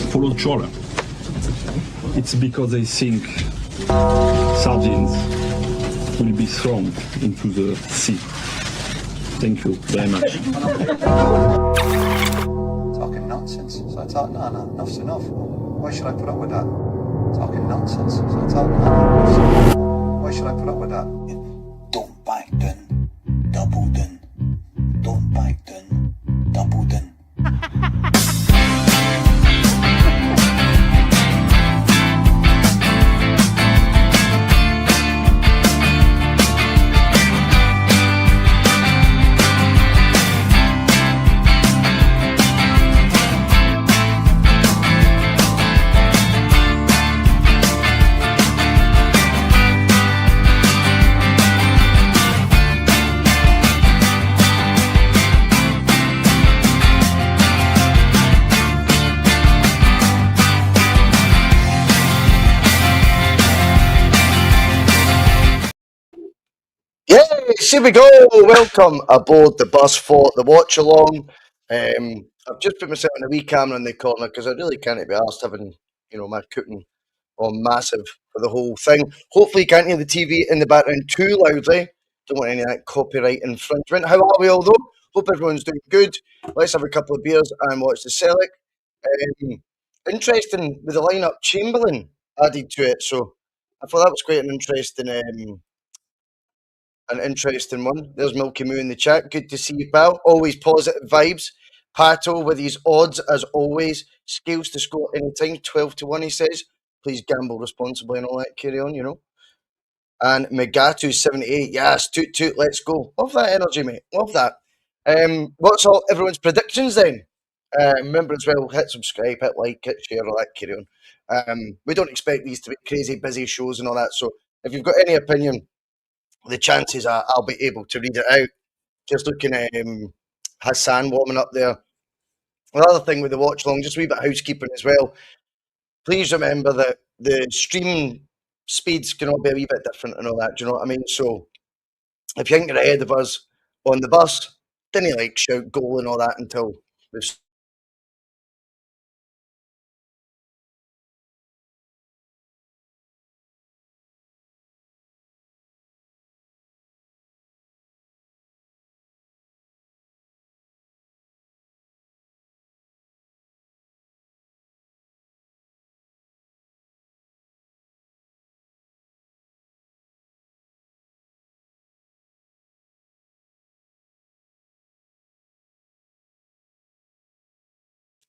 follow trawler. It's because they think sardines will be thrown into the sea. Thank you very much. Talking nonsense. So I thought, no, enough's enough. Why should I put up with that? Talking nonsense. So I thought, no, enough's enough. Why should I put up with that? Don't back down, double down. Don't back down, double down. Yes, here we go. Welcome aboard the bus for the Watchalong. I've just put myself in a wee camera in the corner because I really can't be arsed having, my cooking on massive for the whole thing. Hopefully you can't hear the TV in the background too loudly. Don't want any of that copyright infringement. How are we all though? Hope everyone's doing good. Let's have a couple of beers and watch the Celtic. Interesting with the lineup, Chamberlain added to it, so I thought that was quite an interesting one. There's Milky Moo in the chat. Good to see you, pal. Always positive vibes. Pato with his odds as always. Scales to score anytime. 12-1, he says. Please gamble responsibly and all that. Carry on, And Megatu 78. Yes, toot, let's go. Love that energy, mate. Love that. What's all everyone's predictions then? Remember as well, hit subscribe, hit like, hit share, all that. Carry on. We don't expect these to be crazy busy shows and all that. So if you've got any opinion, the chances are I'll be able to read it out. Just looking at Hassan warming up there. Another thing with the watch long, just a wee bit of housekeeping as well. Please remember that the stream speeds can all be a wee bit different and all that. Do you know what I mean? So if you think you're ahead of us on the bus, didn't shout goal and all that until we've.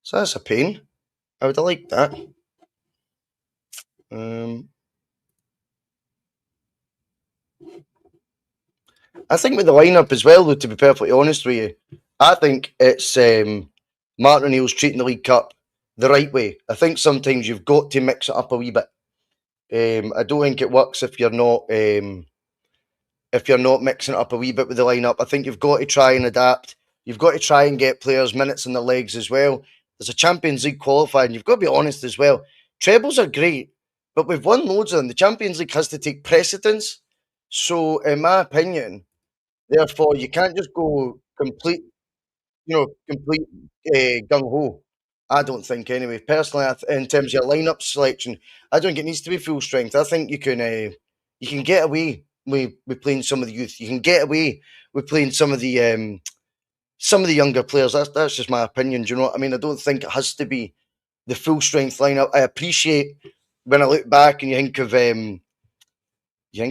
So that's a pain. I would have liked that. I think with the lineup as well, though, to be perfectly honest with you, I think it's Martin O'Neill's treating the League Cup the right way. I think sometimes you've got to mix it up a wee bit. I don't think it works if you're not mixing it up a wee bit with the lineup. I think you've got to try and adapt. You've got to try and get players minutes in their legs as well. There's a Champions League qualifying. You've got to be honest as well. Trebles are great, but we've won loads of them. The Champions League has to take precedence. So, in my opinion, therefore, you can't just go complete gung-ho. I don't think, anyway. Personally, in terms of your lineup selection, I don't think it needs to be full strength. I think you can get away with playing some of the youth. You can get away with playing some of the younger players. That's just my opinion. Do you know what I mean? I don't think it has to be the full strength lineup. I appreciate when I look back and you think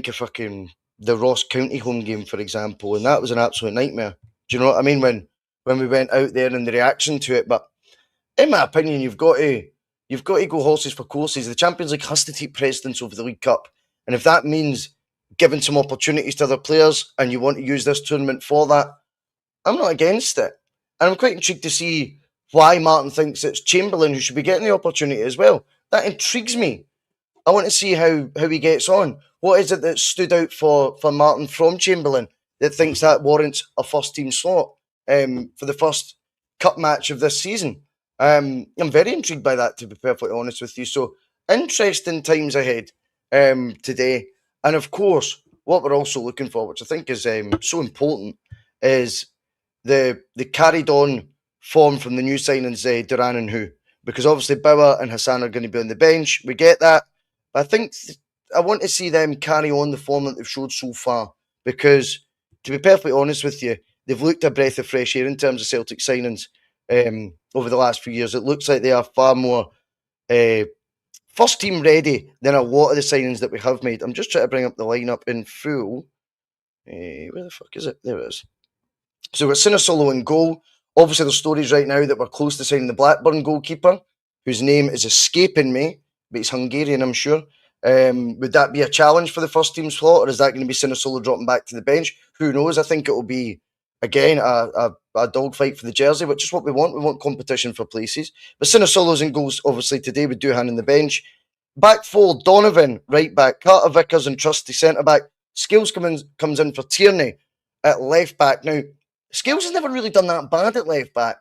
of fucking the Ross County home game, for example, and that was an absolute nightmare. Do you know what I mean? When we went out there and the reaction to it. But in my opinion, you've got to go horses for courses. The Champions League has to take precedence over the League Cup, and if that means giving some opportunities to other players, and you want to use this tournament for that, I'm not against it. And I'm quite intrigued to see why Martin thinks it's Chamberlain who should be getting the opportunity as well. That intrigues me. I want to see how he gets on. What is it that stood out for Martin from Chamberlain that thinks that warrants a first-team slot for the first cup match of this season? I'm very intrigued by that, to be perfectly honest with you. So, interesting times ahead today. And, of course, what we're also looking for, which I think is so important, is the carried-on form from the new signings, Duran and Hu. because obviously Bauer and Hassan are going to be on the bench. We get that. But I think I want to see them carry on the form that they've showed so far, because, to be perfectly honest with you, they've looked a breath of fresh air in terms of Celtic signings over the last few years. It looks like they are far more first team ready than a lot of the signings that we have made. I'm just trying to bring up the lineup in full. Where the fuck is it? There it is. So we're Sinisolo in goal. Obviously, there's stories right now that we're close to signing the Blackburn goalkeeper, whose name is escaping me, but he's Hungarian, I'm sure. Would that be a challenge for the first team slot, or is that going to be Sinisolo dropping back to the bench? Who knows? I think it will be, again, a dogfight for the jersey, which is what we want. We want competition for places. But Sinisolo's in goals, obviously, today with Duhan on the bench. Back four, Donovan, right back. Carter Vickers and Trusty centre back. Skills comes in for Tierney at left back. Now, Scales has never really done that bad at left back,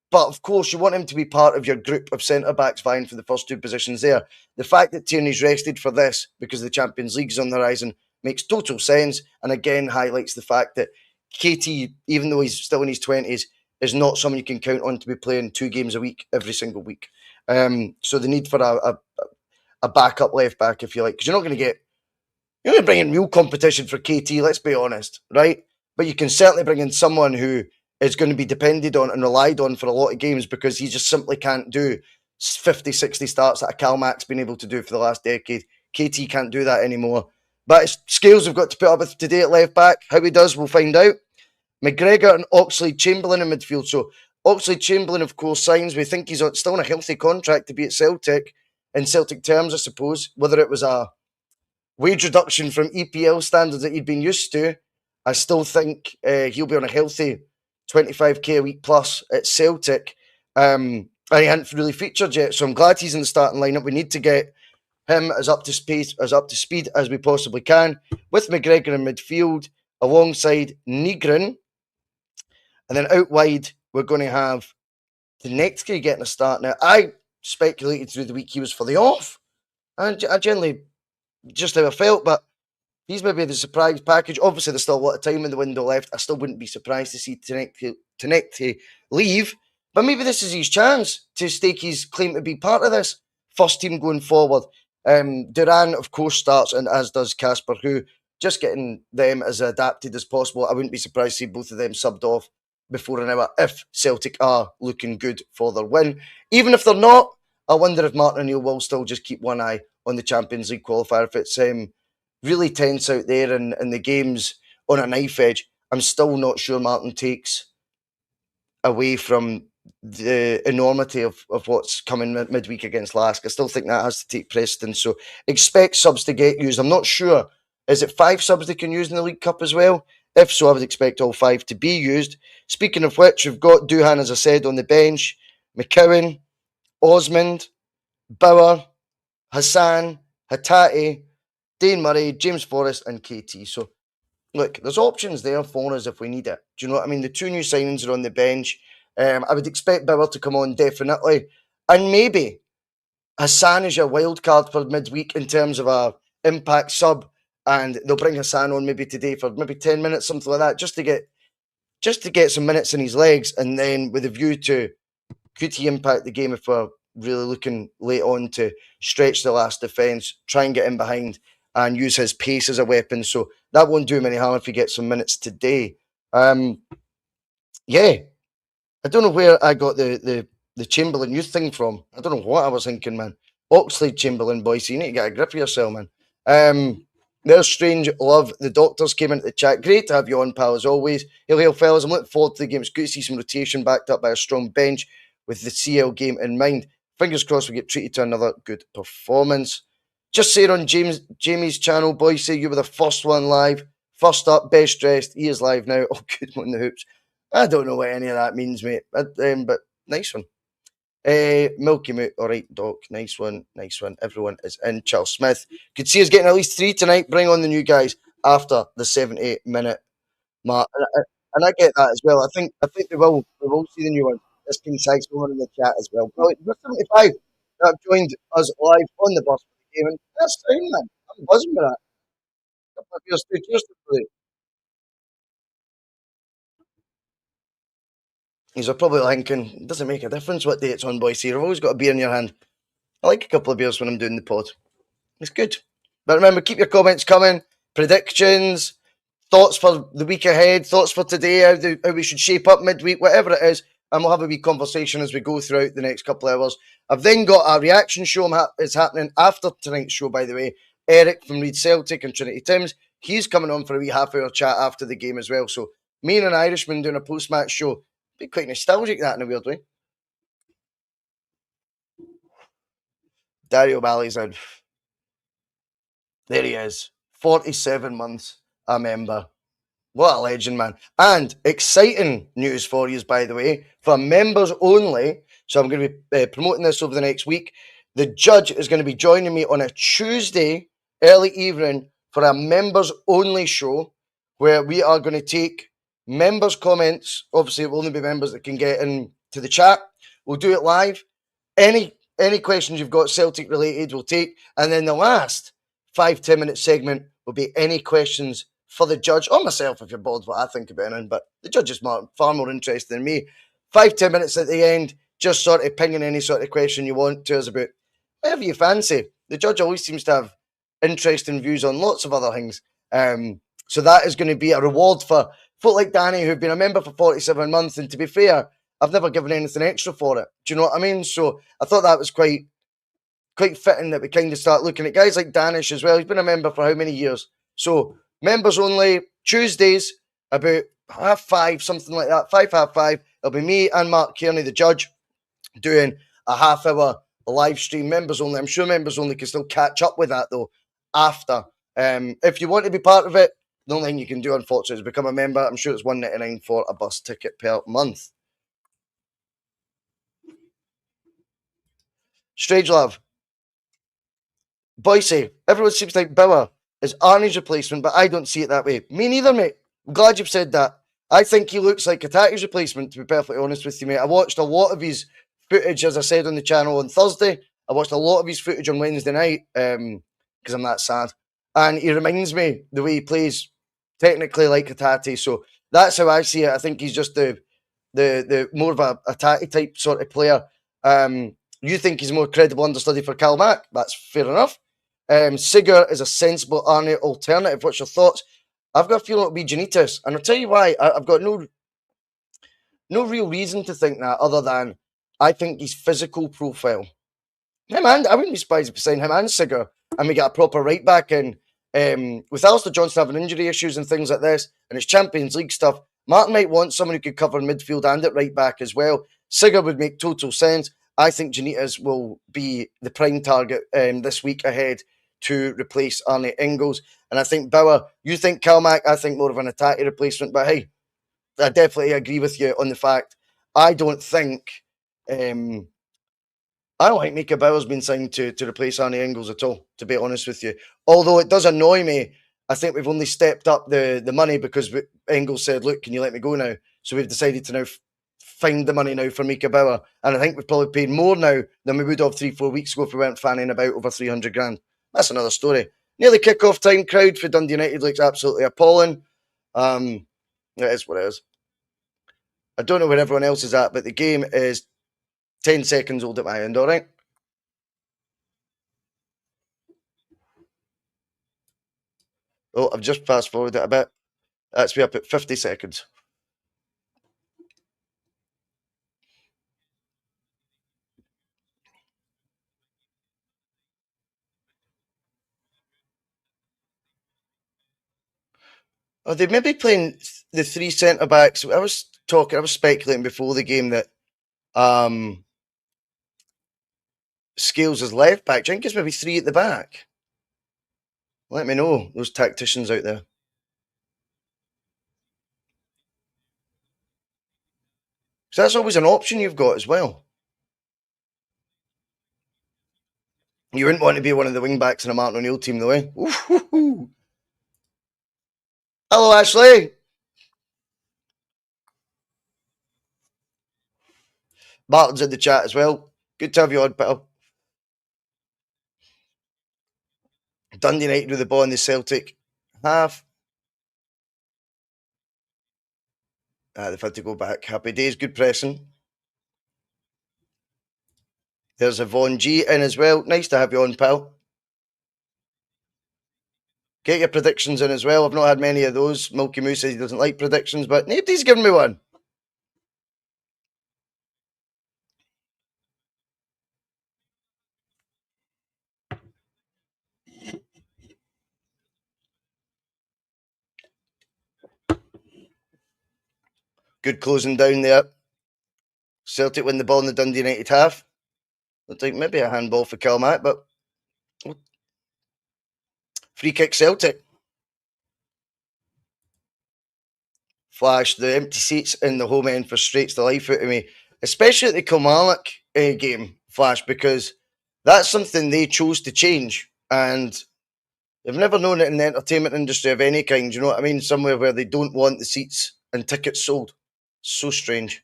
but of course you want him to be part of your group of centre backs vying for the first two positions there. The fact that Tierney's rested for this because the Champions League is on the horizon makes total sense, and again highlights the fact that KT, even though he's still in his 20s, is not someone you can count on to be playing 2 games a week every single week. So the need for a backup left back, if you like, because you're going to bring in real competition for KT, let's be honest, right? But you can certainly bring in someone who is going to be depended on and relied on for a lot of games, because he just simply can't do 50, 60 starts that a Calmac's been able to do for the last decade. KT can't do that anymore. But it's Scales we've got to put up with today at left back. How he does, we'll find out. McGregor and Oxlade-Chamberlain in midfield. So Oxlade-Chamberlain, of course, signs. We think he's still on a healthy contract to be at Celtic, in Celtic terms, I suppose. Whether it was a wage reduction from EPL standards that he'd been used to, I still think he'll be on a healthy 25k a week plus at Celtic. And he hadn't really featured yet, so I'm glad he's in the starting lineup. We need to get him as up to speed as we possibly can, with McGregor in midfield alongside Nygren. And then out wide, we're going to have the next guy getting a start. Now, I speculated through the week he was for the off. And I generally just how I felt, but he's maybe the surprise package. Obviously, there's still a lot of time in the window left. I still wouldn't be surprised to see Tannadice leave, but maybe this is his chance to stake his claim to be part of this first team going forward. Duran, of course, starts, and as does Casper, who just getting them as adapted as possible. I wouldn't be surprised to see both of them subbed off before an hour if Celtic are looking good for their win. Even if they're not, I wonder if Martin O'Neill will still just keep one eye on the Champions League qualifier. If it's really tense out there and the game's on a knife edge, I'm still not sure Martin takes away from the enormity of what's coming midweek against Lask. I still think that has to take precedence. So expect subs to get used. I'm not sure. Is it 5 subs they can use in the League Cup as well? If so, I would expect all 5 to be used. Speaking of which, we've got Duhan, as I said, on the bench, McCowan, Osmond, Bauer, Hassan, Hatate, Dane Murray, James Forrest, and KT. So, look, there's options there for us if we need it. Do you know what I mean? The 2 new signings are on the bench. I would expect Bauer to come on, definitely. And maybe Hassan is your wild card for midweek in terms of a impact sub, and they'll bring Hassan on maybe today for maybe 10 minutes, something like that, just to get some minutes in his legs, and then with a view to could he impact the game if we're really looking late on to stretch the last defence, try and get in behind and use his pace as a weapon. So that won't do him any harm if he gets some minutes today. Yeah, I don't know where I got the Chamberlain youth thing from. I don't know what I was thinking, man. Oxlade-Chamberlain, Bhoycie, you need to get a grip of yourself, man. There's Strange Love. The doctors came into the chat. Great to have you on, pal, as always. Hail, fellas. I'm looking forward to the game. It's good to see some rotation backed up by a strong bench with the CL game in mind. Fingers crossed we get treated to another good performance. Just say on Jamie's channel, Bhoycie, you were the first one live. First up, best dressed. He is live now. Oh, good one, the hoops. I don't know what any of that means, mate. But nice one. Milky Moot. All right, Doc. Nice one. Nice one. Everyone is in. Charles Smith. Could see us getting at least 3 tonight. Bring on the new guys after the 70-minute mark. And I get that as well. I think we will see the new one. This concise one in the chat as well. Well, we're 75 that have joined us live on the bus for the game, and that's fine, man. I'm buzzing with that. Cheers to play. You're probably thinking, it doesn't make a difference what day it's on, Bhoycie. You've always got a beer in your hand. I like a couple of beers when I'm doing the pod. It's good. But remember, keep your comments coming. Predictions, thoughts for the week ahead, thoughts for today, how we should shape up midweek, whatever it is. And we'll have a wee conversation as we go throughout the next couple of hours. I've then got a reaction show is happening after tonight's show, by the way. Eric from READ CELTIC and Trinity Timms, he's coming on for a wee half-hour chat after the game as well. So me and an Irishman doing a post-match show. Be quite nostalgic, that, in a weird way. Dario Bally's in. There he is. 47 months, a member. What a legend, man. And exciting news for you, by the way, for members only. So I'm going to be promoting this over the next week. The judge is going to be joining me on a Tuesday early evening for a members only show where we are going to take members' comments. Obviously, it will only be members that can get into the chat. We'll do it live. Any questions you've got Celtic related, we'll take. And then the last 5-10 minute segment will be any questions for the judge or myself if you're bored what I think about it. But the judge is far more interested than me. 5-10 minutes at the end, just sort of pinging any sort of question you want to us about whatever you fancy. The judge always seems to have interesting views on lots of other things. So that is going to be a reward for folk like Danny who've been a member for 47 months. And to be fair, I've never given anything extra for it. Do you know what I mean? So I thought that was quite fitting that we kind of start looking at guys like Danish as well. He's been a member for how many years? So members only, Tuesdays, about 5:30, something like that, 5:30. It'll be me and Mark Kearney, the judge, doing a half-hour live stream. Members only. I'm sure members only can still catch up with that, though, after. If you want to be part of it, the only thing you can do, unfortunately, is become a member. I'm sure it's $1.99 for a bus ticket per month. Strange Love. Bhoycie, everyone seems to think Bauer is Arnie's replacement, but I don't see it that way. Me neither, mate. I'm glad you've said that. I think he looks like Kataki's replacement, to be perfectly honest with you, mate. I watched a lot of his footage, as I said on the channel on Thursday. I watched a lot of his footage on Wednesday night, because I'm that sad. And he reminds me the way he plays technically like Katati. So that's how I see it. I think he's just the more of a Tati type sort of player. You think he's a more credible understudy for Cal Mack? That's fair enough. Sigurd is a sensible Arnie alternative. What's your thoughts? I've got a feeling it'll be Janitas, and I'll tell you why. I've got no real reason to think that other than I think his physical profile. Him and I wouldn't be surprised if we sign him and Sigurd, and we get a proper right back in. With Alistair Johnson having injury issues and things like this, and his Champions League stuff, Martin might want someone who could cover midfield and at right back as well. Sigurd would make total sense. I think Janitas will be the prime target this week ahead to replace Arnie Ingles. And I think Bauer, you think Kalmack, I think more of an attacking replacement. But hey, I definitely agree with you on the fact I don't think Mika Bauer's been signed to replace Arnie Ingles at all, to be honest with you. Although it does annoy me, I think we've only stepped up the money because Ingles said, look, can you let me go now? So we've decided to now find the money now for Mika Bauer. And I think we've probably paid more now than we would have 3-4 weeks ago if we weren't fanning about over 300 grand. That's another story. Nearly kick-off time. Crowd for Dundee United looks absolutely appalling. It is what it is. I don't know where everyone else is at, but the game is 10 seconds old at my end, all right? Oh, I've just fast-forwarded it a bit. That's me up at 50 seconds. Oh, they may be playing the three centre-backs. I was speculating before the game that Scales is left back. Do you think it's maybe three at the back? Let me know, those tacticians out there. So that's always an option you've got as well. You wouldn't want to be one of the wing-backs in a Martin O'Neill team, though, eh? Ooh-hoo-hoo. Hello, Ashley. Martin's in the chat as well. Good to have you on, pal. Dundee United with the ball in the Celtic half. They've had to go back. Happy days, good pressing. There's a Von G in as well. Nice to have you on, pal. Get your predictions in as well. I've not had many of those. Milky Moose says he doesn't like predictions, but nobody's given me one. Good closing down there. Celtic win the ball in the Dundee United half. Looked like maybe a handball for Calmac, but free kick Celtic. Flash, the empty seats in the home end frustrates the life out of me, especially at the Kilmarnock game, Flash, because that's something they chose to change, and they've never known it in the entertainment industry of any kind, you know what I mean? Somewhere where they don't want the seats and tickets sold. So strange.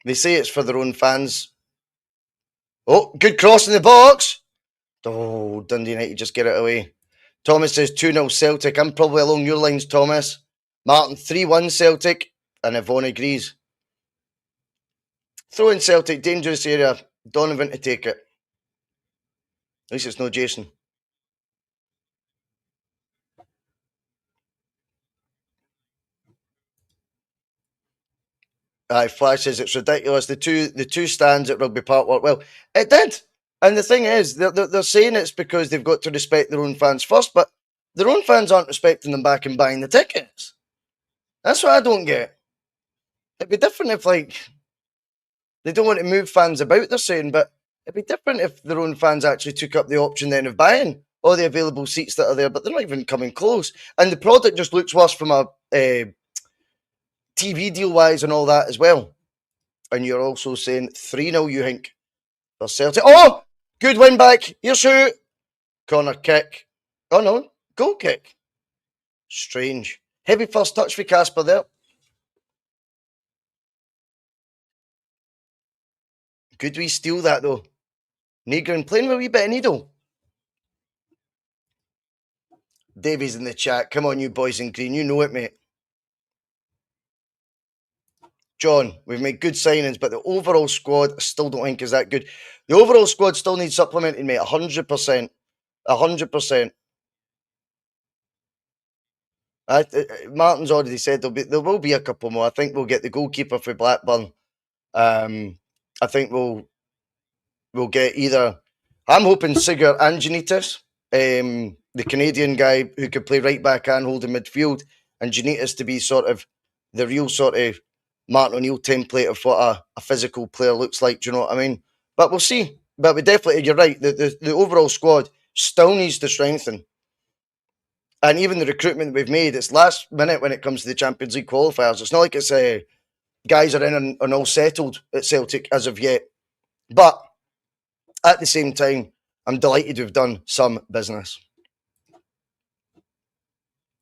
They say it's for their own fans. Oh, good cross in the box. Oh, Dundee United just get it away. Thomas says 2-0 Celtic. I'm probably along your lines, Thomas. Martin, 3-1 Celtic. And Yvonne agrees. Throw in Celtic, dangerous area. Donovan to take it. At least it's no Jason. Flash says it's ridiculous. The two stands at Rugby Park work well. It did. And the thing is, they're saying it's because they've got to respect their own fans first, but their own fans aren't respecting them back and buying the tickets. That's what I don't get. It'd be different if, like, they don't want to move fans about, they're saying, but it'd be different if their own fans actually took up the option then of buying all the available seats that are there, but they're not even coming close. And the product just looks worse from a TV deal-wise and all that as well. And you're also saying 3-0, you think, for Celtic. Oh! Good win back. Here's who. Corner kick. Oh, no. Goal kick. Strange. Heavy first touch for Casper there. Could we steal that, though? Negrin playing with a wee bit of needle. Davies in the chat. Come on, you boys in green. You know it, mate. John, we've made good signings, but the overall squad I still don't think is that good. The overall squad still needs supplementing, mate. 100%. 100%. Martin's already said there will be a couple more. I think we'll get the goalkeeper for Blackburn. I think we'll get either. I'm hoping Sigurd and Janitas, the Canadian guy who could play right back and hold in midfield, and Janitas to be sort of the real sort of Martin O'Neill template of what a physical player looks like. Do you know what I mean? But we'll see. But we definitely, you're right. The overall squad still needs to strengthen. And even the recruitment we've made, it's last minute when it comes to the Champions League qualifiers. It's not like it's guys are in and all settled at Celtic as of yet. But at the same time, I'm delighted we've done some business.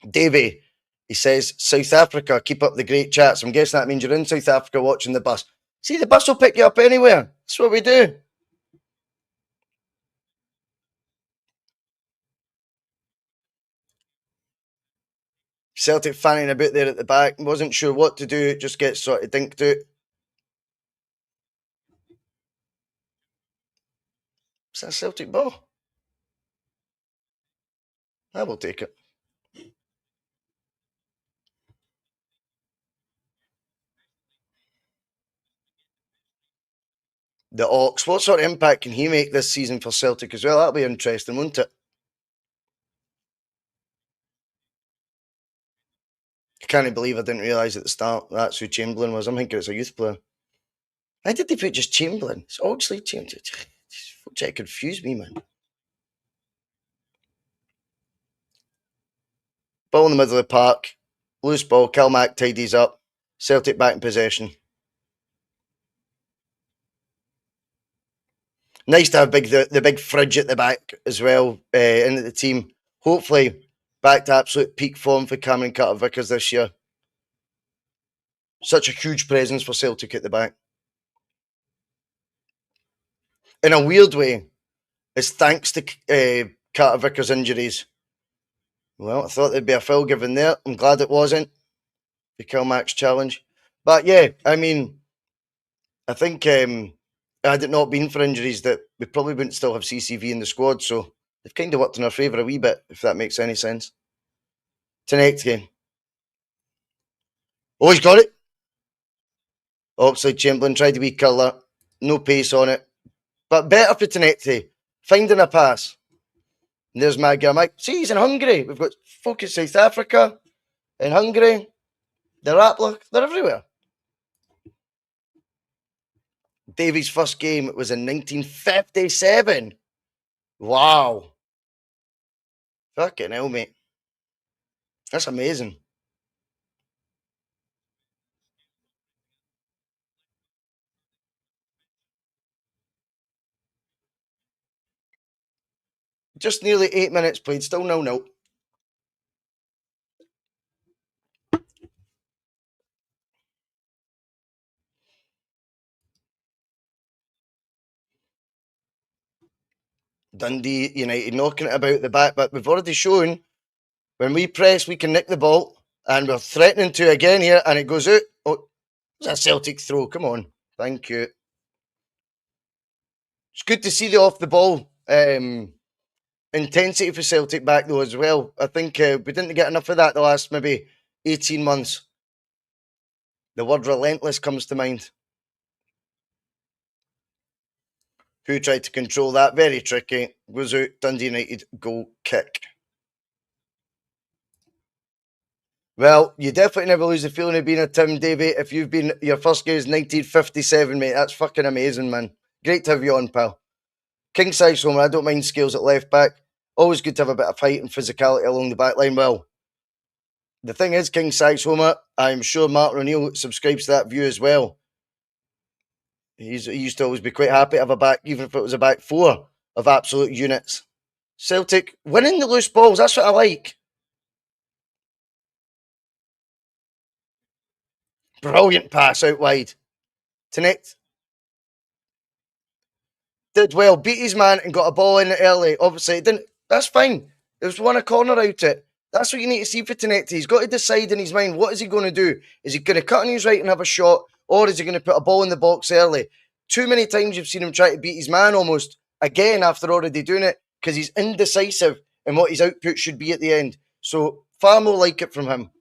Davey, he says, South Africa, keep up the great chats. I'm guessing that means you're in South Africa watching the bus. See, the bus will pick you up anywhere. That's what we do. Celtic fanning about there at the back. Wasn't sure what to do. Just get sort of dinked out. Is that a Celtic ball? I will take it. The Ox. What sort of impact can he make this season for Celtic as well? That'll be interesting, won't it? I can't believe I didn't realise at the start that's who Chamberlain was. I'm thinking it's a youth player. Why did they put just Chamberlain? It's Oxley Chamberlain. It confused me, man. Ball in the middle of the park. Loose ball. Calmac tidies up. Celtic back in possession. Nice to have the big fridge at the back as well into the team. Hopefully back to absolute peak form for Cameron Carter-Vickers this year. Such a huge presence for Celtic at the back. In a weird way, it's thanks to Carter-Vickers' injuries. Well, I thought there'd be a foul given there. I'm glad it wasn't. the Kilmax challenge. But yeah, I mean, I think had it not been for injuries, that we probably wouldn't still have CCV in the squad. So they've kind of worked in our favour a wee bit, if that makes any sense. To next game. Oh, he's got it. Oxlade Chamberlain tried to be killer. No pace on it. But better for Tannadice. Finding a pass. And there's Mike. See, he's in Hungary. We've got focus South Africa and Hungary. They're they're everywhere. Davy's first game was in 1957. Wow. Fucking hell, mate. That's amazing. Just nearly 8 minutes played, still 0-0. Dundee United knocking it about the back, but we've already shown when we press, we can nick the ball, and we're threatening to again here, and it goes out. Oh, it's a Celtic throw. Come on. Thank you. It's good to see the off the ball intensity for Celtic back, though, as well. I think we didn't get enough of that the last maybe 18 months. The word relentless comes to mind. Who tried to control that? Very tricky. Goes out. Dundee United goal kick. Well, you definitely never lose the feeling of being a Tim Davey. If you've been, your first game is 1957, mate. That's fucking amazing, man. Great to have you on, pal. King size homer. I don't mind skills at left back. Always good to have a bit of height and physicality along the back line. Well, the thing is, king size homer, I'm sure Martin O'Neill subscribes to that view as well. He used to always be quite happy to have a back, even if it was a back four of absolute units. Celtic winning the loose balls. That's what I like. Brilliant pass out wide. Tannadice did well, beat his man and got a ball in early. Obviously, it didn't. That's fine. It was one a corner out it. That's what you need to see for Tannadice. He's got to decide in his mind, what is he going to do? Is he going to cut on his right and have a shot, or is he going to put a ball in the box early? Too many times you've seen him try to beat his man almost again after already doing it, because he's indecisive in what his output should be at the end. So far more like it from him.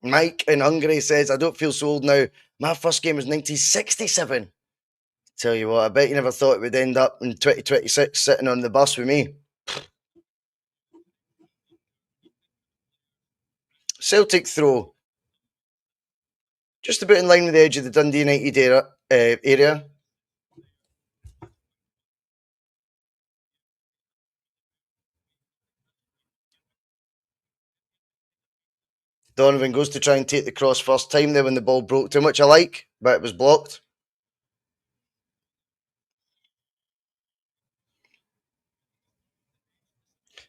Mike in Hungary says, I don't feel so old now. My first game was 1967. Tell you what, I bet you never thought it would end up in 2026 sitting on the bus with me. Celtic throw. Just about in line with the edge of the Dundee United area. Donovan goes to try and take the cross first time there when the ball broke to him, which I like, but it was blocked.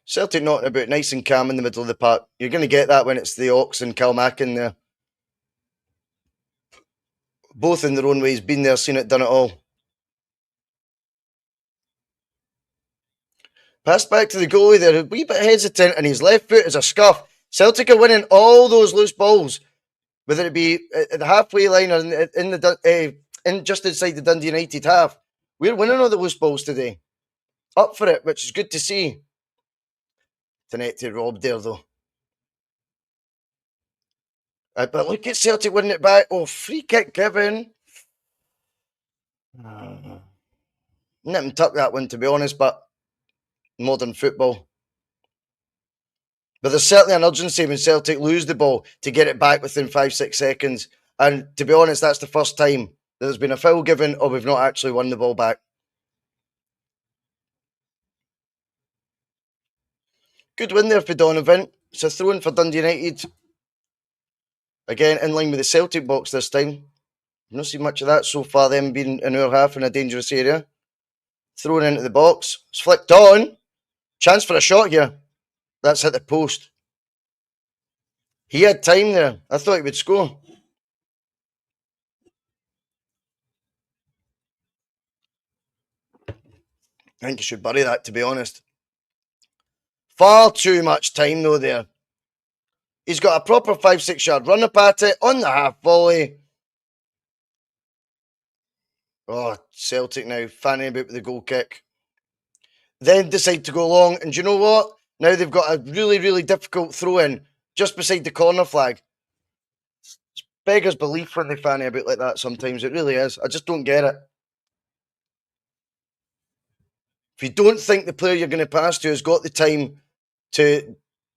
Celtic knocking about nice and calm in the middle of the park. You're going to get that when it's the Ox and Kilmac in there. Both in their own ways, been there, seen it, done it all. Passed back to the goalie there, a wee bit hesitant, and his left foot is a scuff. Celtic are winning all those loose balls, whether it be at the halfway line or in just inside the Dundee United half. We're winning all the loose balls today. Up for it, which is good to see. Tannadice robbed there, though. But look at Celtic winning it back. Oh, free kick given. Nip and tuck that one, to be honest, but modern football. But there's certainly an urgency when Celtic lose the ball to get it back within 5-6 seconds. And to be honest, that's the first time that there's been a foul given or we've not actually won the ball back. Good win there for Donovan. It's a throw-in for Dundee United. Again, in line with the Celtic box this time. I've not seen much of that so far, them being in our half in a dangerous area. Thrown into the box. It's flicked on. Chance for a shot here. That's hit the post. He had time there. I thought he would score. I think he should bury that, to be honest. Far too much time, though, there. He's got a proper 5-6 yard run up at it on the half volley. Oh, Celtic now fanning about with the goal kick. Then decide to go long, and do you know what? Now they've got a really, really difficult throw in just beside the corner flag. It's beggars belief when they fanny about like that sometimes. It really is. I just don't get it. If you don't think the player you're going to pass to has got the time to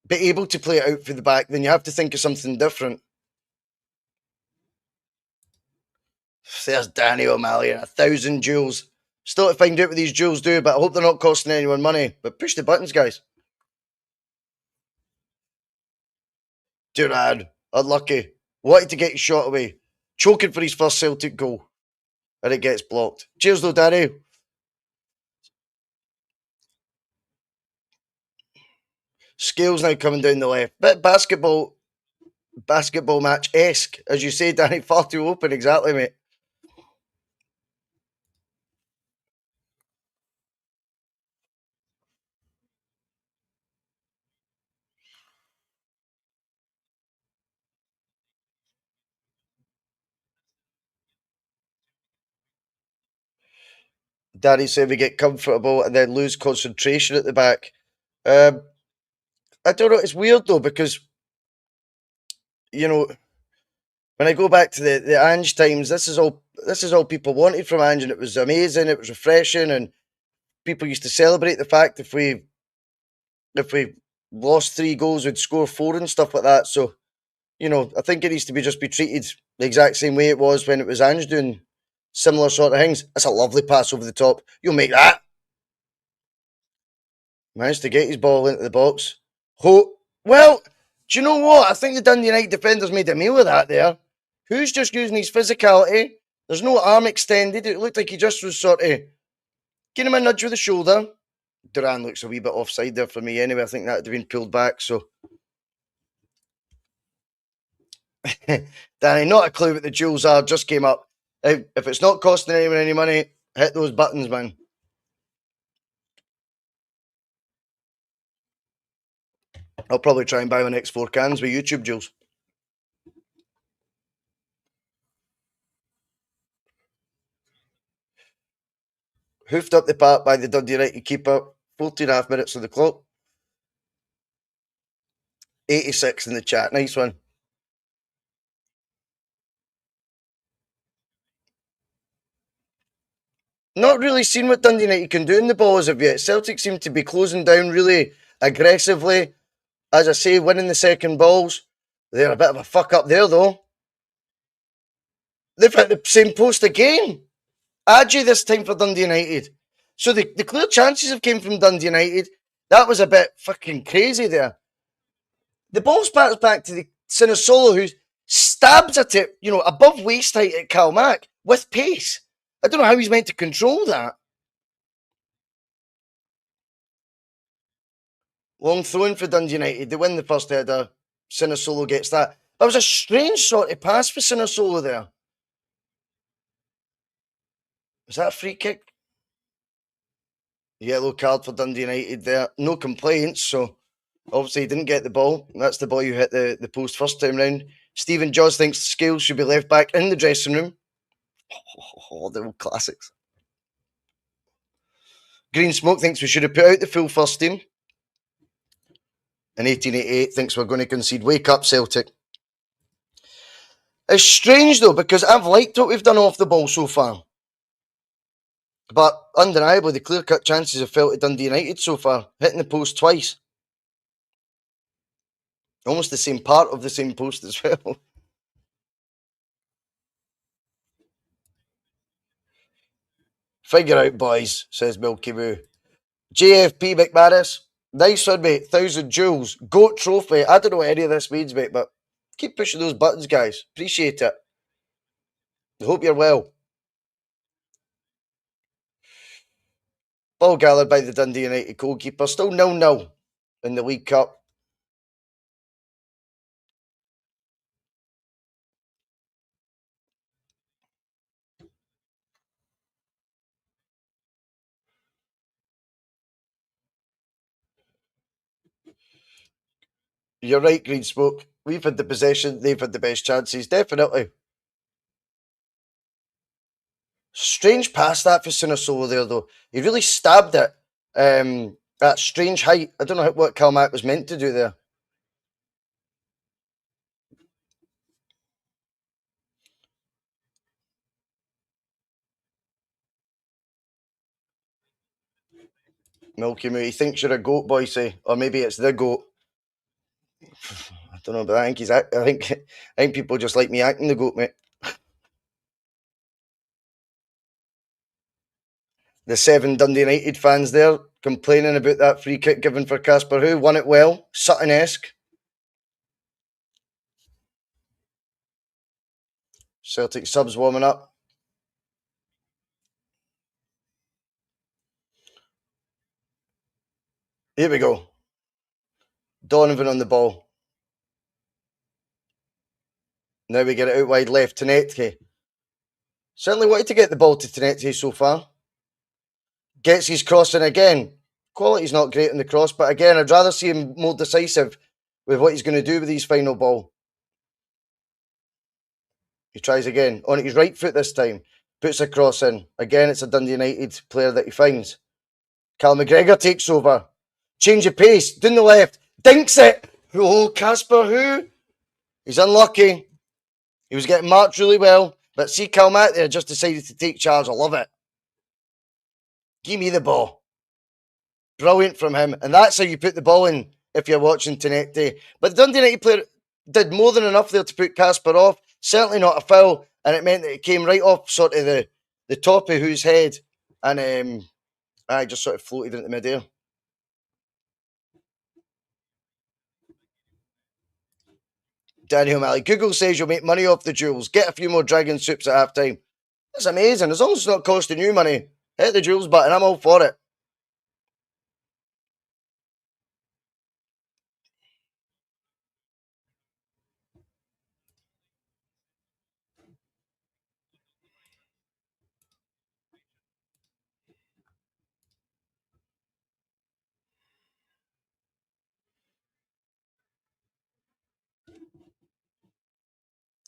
be able to play it out for the back, then you have to think of something different. There's Danny O'Malley and 1,000 jewels. Still to find out what these jewels do, but I hope they're not costing anyone money. But push the buttons, guys. Durad, unlucky. Wanted to get his shot away. Choking for his first Celtic goal. And it gets blocked. Cheers though, Danny. Scales now coming down the left. Bit basketball match-esque. As you say, Danny, far too open. Exactly, mate. Danny said we get comfortable and then lose concentration at the back. I don't know. It's weird though because, you know, when I go back to the Ange times, this is all people wanted from Ange, and it was amazing. It was refreshing, and people used to celebrate the fact if we lost 3 goals, we'd score 4 and stuff like that. So, you know, I think it needs to be treated the exact same way it was when it was Ange doing similar sort of things. That's a lovely pass over the top. You'll make that. Managed to get his ball into the box. Well, do you know what? I think the Dundee United defenders made a meal of that there. Who's just using his physicality? There's no arm extended. It looked like he just was sort of giving him a nudge with the shoulder. Duran looks a wee bit offside there for me anyway. I think that would have been pulled back. So, Danny, not a clue what the jewels are. Just came up. If it's not costing anyone any money, hit those buttons, man. I'll probably try and buy my next 4 cans with YouTube jewels. Hoofed up the park by the Dundee United keeper. 14.5 minutes on the clock. 86 in the chat. Nice one. Not really seen what Dundee United can do in the ball as of yet. Celtic seem to be closing down really aggressively. As I say, winning the second balls. They're a bit of a fuck up there, though. They've hit the same post again. Adji this time for Dundee United. So the clear chances have came from Dundee United. That was a bit fucking crazy there. The ball sparks back to the Sinisolo, who stabs at it, you know, above waist height at Calmac with pace. I don't know how he's meant to control that. Long throw-in for Dundee United. They win the first header. Sinisolo gets that. That was a strange sort of pass for Sinisolo there. Was that a free kick? Yellow card for Dundee United there. No complaints, so obviously he didn't get the ball. That's the boy who hit the post first time round. Stephen Joss thinks Scales should be left back in the dressing room. Oh, the old classics. Green Smoke thinks we should have put out the full first team. And 1888 thinks we're going to concede. Wake up, Celtic. It's strange, though, because I've liked what we've done off the ball so far. But undeniably, the clear-cut chances have felt at Dundee United so far. Hitting the post twice. Almost the same part of the same post as well. Figure out, boys, says Milky Moo. JFP McManus. Nice one, mate. 1,000 jewels. GOAT trophy. I don't know what any of this means, mate, but keep pushing those buttons, guys. Appreciate it. I hope you're well. Ball gathered by the Dundee United goalkeeper. Still 0-0 in the League Cup. You're right, Green Smoke. We've had the possession, they've had the best chances, definitely. Strange pass that for Sinosolo there, though. He really stabbed it at strange height. I don't know what Calmac was meant to do there. Milky Moo, he thinks you're a goat, Bhoycie, or maybe it's the goat. I don't know, but I think people just like me acting the goat, mate. The 7 Dundee United fans there complaining about that free kick given for Casper, who won it well, Sutton-esque. Celtic subs warming up. Here we go. Donovan on the ball. Now we get it out wide left. Tannadice. Certainly wanted to get the ball to Tannadice so far. Gets his crossing again. Quality's not great in the cross, but again, I'd rather see him more decisive with what he's going to do with his final ball. He tries again. On his right foot this time. Puts a cross in. Again, it's a Dundee United player that he finds. Cal McGregor takes over. Change of pace. Down the left. Dinks it. Oh, Casper, who? He's unlucky. He was getting marked really well. But see, Calmac there just decided to take charge. I love it. Give me the ball. Brilliant from him. And that's how you put the ball in if you're watching Tannadice. But the Dundee United player did more than enough there to put Casper off. Certainly not a foul. And it meant that it came right off sort of the top of whose head. And I just sort of floated into midair. Daniel O'Malley. Google says you'll make money off the jewels. Get a few more dragon soups at half time. That's amazing. As long as it's not costing you money, hit the jewels button. I'm all for it.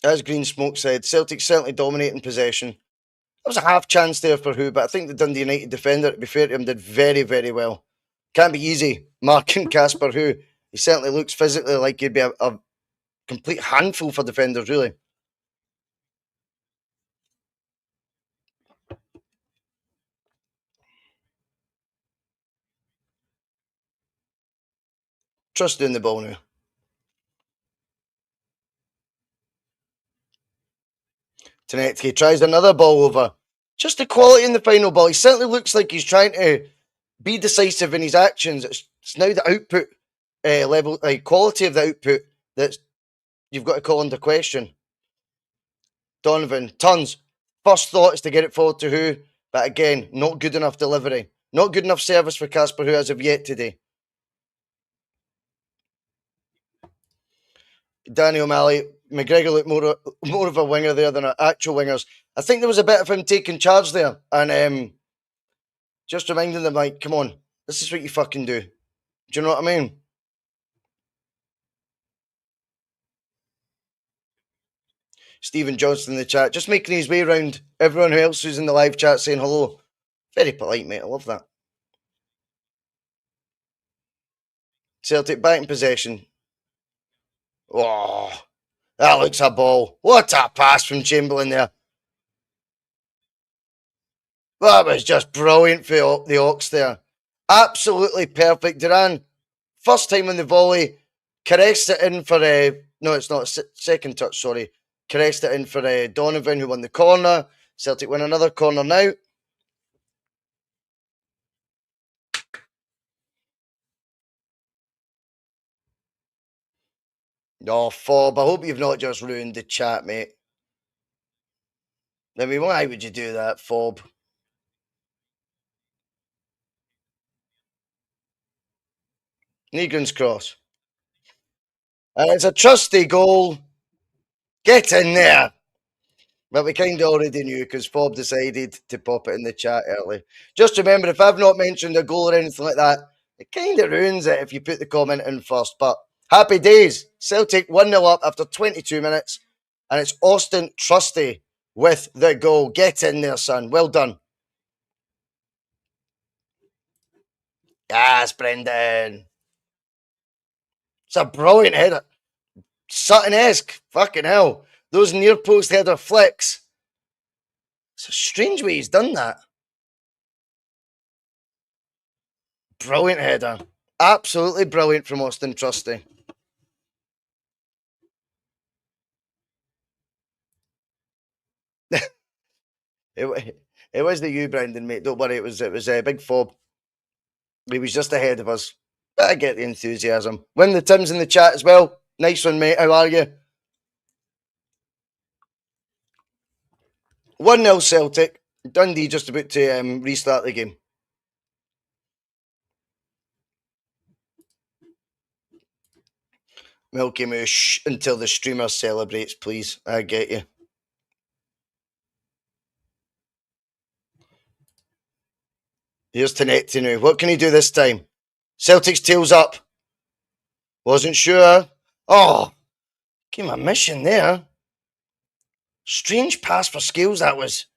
As Green Smoke said, Celtic certainly dominating possession. There was a half chance there for who, but I think the Dundee United defender, to be fair to him, did very, very well. Can't be easy marking Casper who. He certainly looks physically like he'd be a complete handful for defenders, really. Trust in the ball now. Tannadice tries another ball over. Just the quality in the final ball. He certainly looks like he's trying to be decisive in his actions. It's now the output level, quality of the output that you've got to call into question. Donovan, tons. First thought is to get it forward to who, but again, not good enough delivery. Not good enough service for Casper who as of yet today. Danny O'Malley, McGregor looked more of a winger there than actual wingers. I think there was a bit of him taking charge there and just reminding them, like, come on, this is what you fucking do. Do you know what I mean? Stephen Johnson in the chat, just making his way around everyone else who's in the live chat saying hello. Very polite, mate. I love that. Celtic back in possession. Oh, that looks a ball. What a pass from Chamberlain there. That was just brilliant for the Ox there. Absolutely perfect. Duran, first time on the volley, caressed it in for no, it's not second touch, sorry. Caressed it in for Donovan, who won the corner. Celtic win another corner now. Oh, Fob, I hope you've not just ruined the chat, mate. I mean, why would you do that, Fob? Negron's cross. And it's a trusty goal. Get in there. But we kind of already knew because Fob decided to pop it in the chat early. Just remember, if I've not mentioned a goal or anything like that, it kind of ruins it if you put the comment in first. But Happy days. Celtic 1-0 up after 22 minutes. And it's Austin Trusty with the goal. Get in there, son. Well done. Yes, Brendan. It's a brilliant header. Sutton-esque. Fucking hell. Those near post header flicks. It's a strange way he's done that. Brilliant header. Absolutely brilliant from Austin Trusty. It was the you, Brendan, mate. Don't worry. It was Big Fob. He was just ahead of us. But I get the enthusiasm. Win the Tim's in the chat as well. Nice one, mate. How are you? 1-0 Celtic. Dundee just about to restart the game. Milky Moosh until the streamer celebrates, please. I get you. Here's Tannadice now. What can he do this time? Celtic's tails up. Wasn't sure. Oh, gave him a mission there. Strange pass for Scales, that was.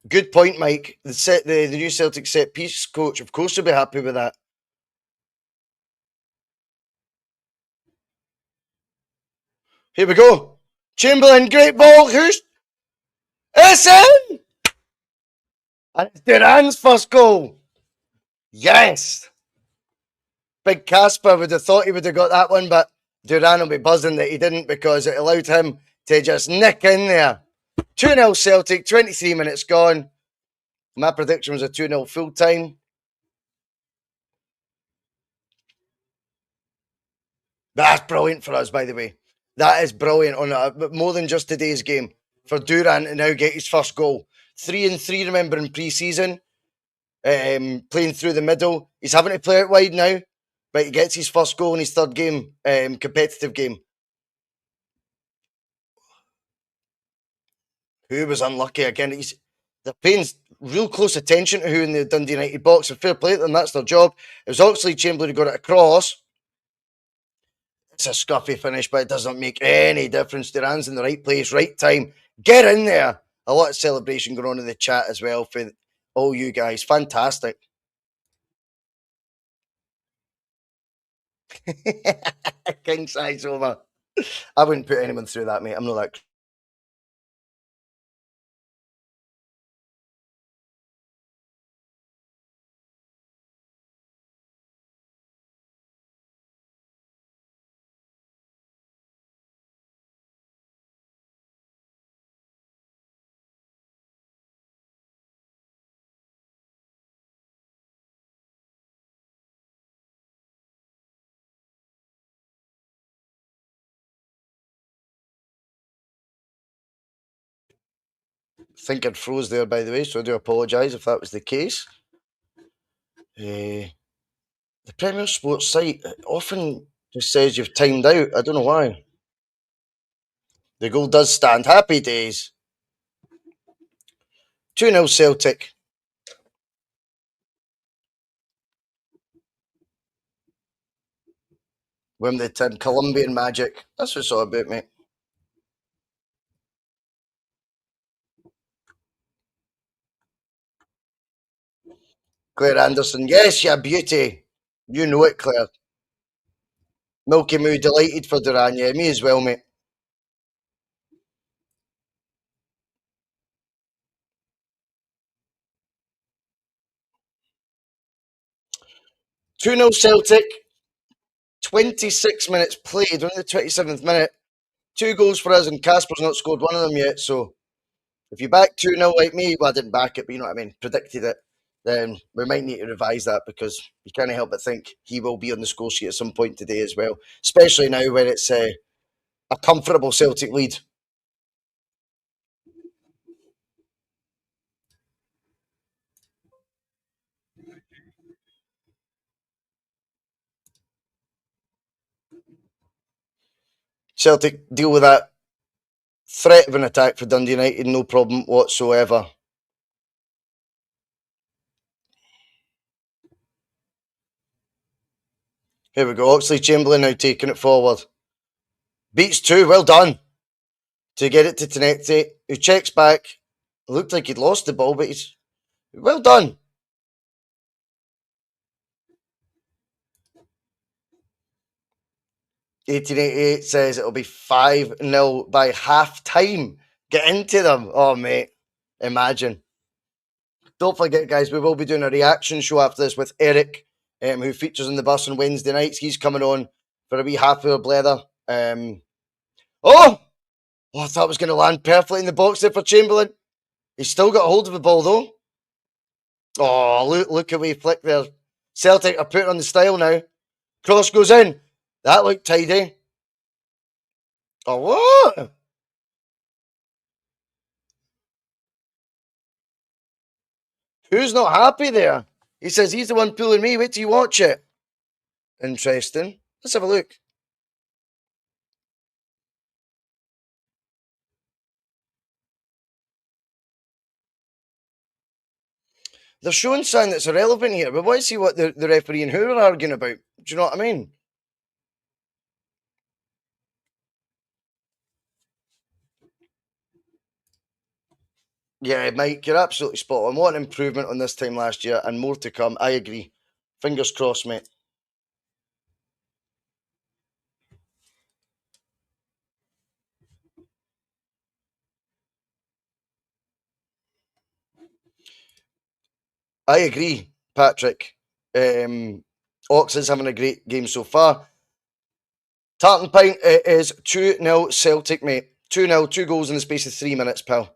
Good point, Mike. The new Celtic set piece coach, of course, will be happy with that. Here we go. Chamberlain, great ball. Who's? It's in! And it's Duran's first goal. Yes! Big Casper would have thought he would have got that one, but Duran will be buzzing that he didn't because it allowed him to just nick in there. 2-0 Celtic, 23 minutes gone. My prediction was a 2-0 full time. That's brilliant for us, by the way. That is brilliant on more than just today's game. For Duran to now get his first goal. 3-3, remember, in pre-season. Playing through the middle. He's having to play it wide now, but he gets his first goal in his third game, competitive game. Who was unlucky again? They're paying real close attention to who in the Dundee United box. And fair play to them, that's their job. It was Oxley Chamberlain who got it across. It's a scuffy finish, but it doesn't make any difference. Duran's in the right place, right time. Get in there. A lot of celebration going on in the chat as well for all you guys. Fantastic. King size over. I wouldn't put anyone through that, mate. I'm not that. I think I'd froze there, by the way, so I do apologise if that was the case. The Premier Sports site often just says you've timed out. I don't know why. The goal does stand. Happy days. 2-0 Celtic. Wimbledon, Colombian magic. That's what it's all about, mate. Claire Anderson. Yes, you beauty. You know it, Claire. Milky Moo, delighted for Duran. Yeah, me as well, mate. Two 0 Celtic. 26 minutes played. We're in the 27th minute. 2 goals for us, and Casper's not scored one of them yet. So if you back 2-0 like me, well, I didn't back it, but you know what I mean, predicted it, then we might need to revise that because you can't help but think he will be on the score sheet at some point today as well, especially now when it's a comfortable Celtic lead. Celtic deal with that threat of an attack for Dundee United, no problem whatsoever. Here we go. Oxlade-Chamberlain now taking it forward. Beats 2. Well done. To get it to Tannadice, who checks back. It looked like he'd lost the ball, but he's... Well done. $18.88 says it'll be 5-0 by half time. Get into them. Oh, mate. Imagine. Don't forget, guys, we will be doing a reaction show after this with Eric, who features in the bus on Wednesday nights. He's coming on for a wee half-hour blether. Oh, I thought it was going to land perfectly in the box there for Chamberlain. He's still got a hold of the ball, though. Oh, look away flick there. Celtic are putting on the style now. Cross goes in. That looked tidy. Oh, what? Who's not happy there? He says he's the one pulling me. Wait till you watch it. Interesting. Let's have a look. They're showing something that's irrelevant here. We want to see what the referee and who are arguing about. Do you know what I mean? Yeah, Mike, you're absolutely spot on. What an improvement on this time last year and more to come. I agree. Fingers crossed, mate. I agree, Patrick. Ox is having a great game so far. Tartan Pint, it is 2-0 Celtic, mate. 2-0, 2 goals in the space of 3 minutes, pal.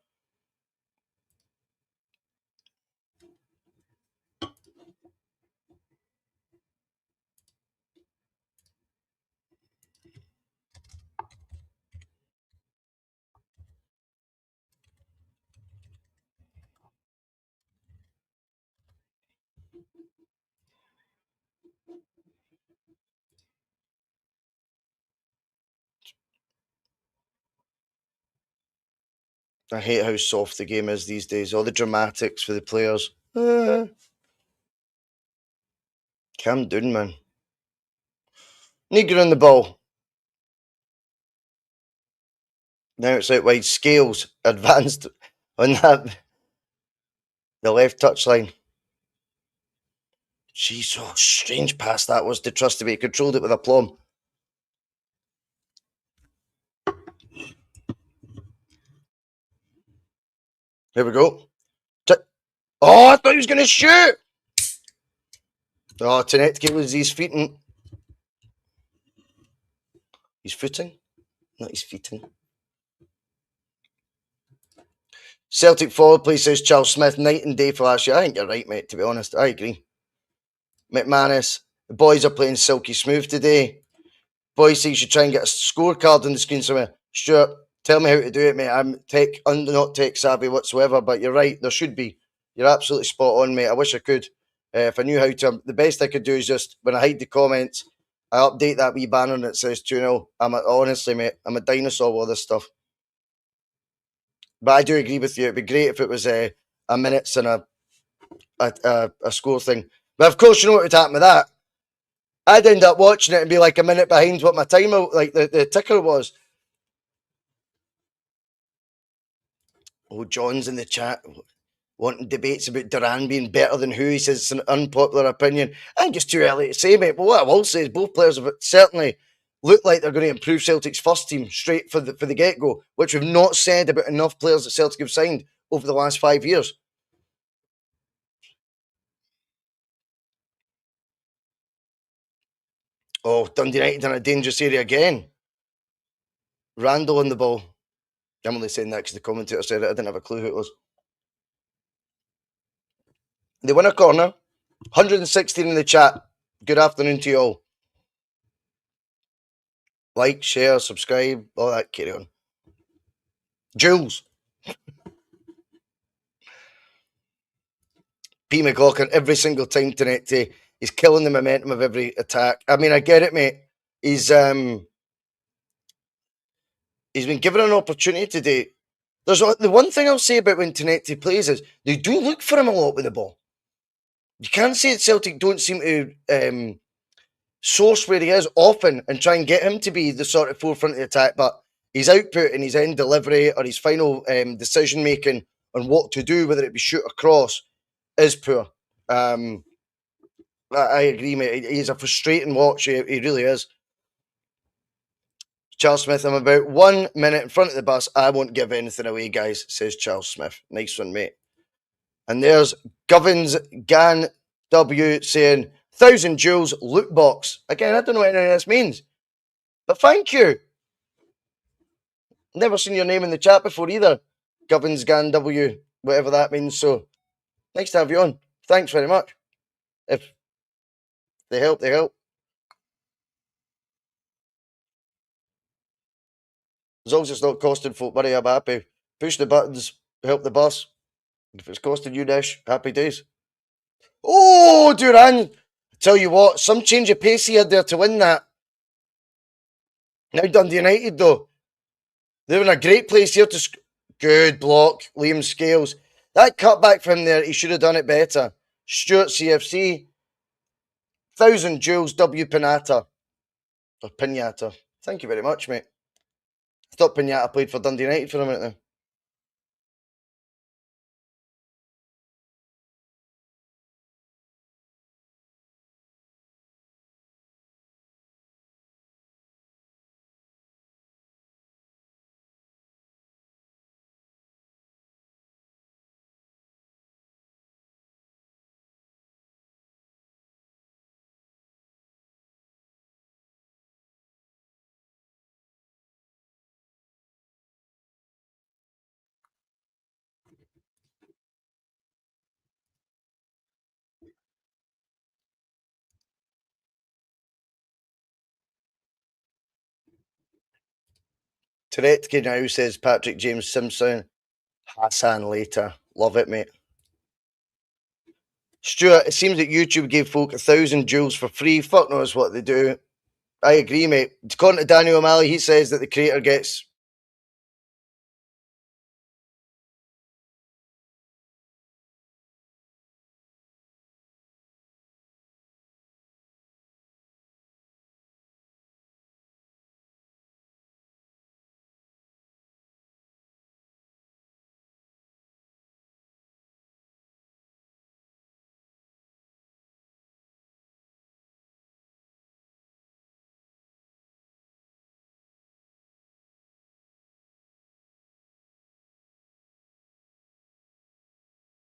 I hate how soft the game is these days. All the dramatics for the players. Calm down, man. Negro on the ball. Now it's out wide. Scales advanced on that. The left touchline. Jeez, oh, strange pass that was to trust to be. He controlled it with aplomb. Here we go. Oh, I thought he was going to shoot. Oh, Tannadice was his feeting. He's footing? Not his feeting. Celtic forward play, says Charles Smith. Night and day for last year. I think you're right, mate, to be honest. I agree. McManus. The boys are playing silky smooth today. Bhoycie, you should try and get a scorecard on the screen somewhere. Stuart, tell me how to do it, mate. I'm not tech savvy whatsoever, but you're right. There should be. You're absolutely spot on, mate. I wish I could. If I knew how to, the best I could do is just, when I hide the comments, I update that wee banner that says 2-0. Honestly, mate, I'm a dinosaur with all this stuff. But I do agree with you. It'd be great if it was a minutes and a score thing. But of course, you know what would happen with that? I'd end up watching it and be like a minute behind what my timer, like the ticker was. Oh, John's in the chat wanting debates about Duran being better than who. He says it's an unpopular opinion. I think it's too early to say, mate. But what I will say is both players have certainly looked like they're going to improve Celtic's first team straight for the get-go, which we've not said about enough players that Celtic have signed over the last 5 years. Oh, Dundee United in a dangerous area again. Randall on the ball. I'm only saying that because the commentator said it. I didn't have a clue who it was. They win a corner. 116 in the chat. Good afternoon to you all. Like, share, subscribe, all that carry on. Jules. P. McLaughlin every single time tonight. He's killing the momentum of every attack. I mean, I get it, mate. He's been given an opportunity today. The one thing I'll say about when Tannadice plays is they do look for him a lot with the ball. You can't say that Celtic don't seem to source where he is often and try and get him to be the sort of forefront of the attack, but his output and his end delivery or his final decision making on what to do, whether it be shoot across, is poor. I agree, mate. He's a frustrating watch. He really is. Charles Smith, I'm about 1 minute in front of the bus. I won't give anything away, guys, says Charles Smith. Nice one, mate. And there's Govins Gan W saying, 1,000 joules loot box. Again, I don't know what any of this means, but thank you. Never seen your name in the chat before either. Govins Gan W, whatever that means. So nice to have you on. Thanks very much. If they help, they help. As long as it's not costing folk money, I'm happy. Push the buttons, help the bus. If it's costing you Nish, happy days. Oh, Duran! Tell you what, some change of pace here there to win that. Now Dundee United, though. They're in a great place here to... Good block, Liam Scales. That cutback from there, he should have done it better. Stuart CFC. 1,000 joules, W Pinata. Or Pinata. Thank you very much, mate. I thought Pinata played for Dundee United for a minute then. Turetki now says Patrick James Simpson. Hassan later. Love it, mate. Stuart, it seems that YouTube gave folk 1,000 joules for free. Fuck knows what they do. I agree, mate. According to Daniel O'Malley, he says that the creator gets...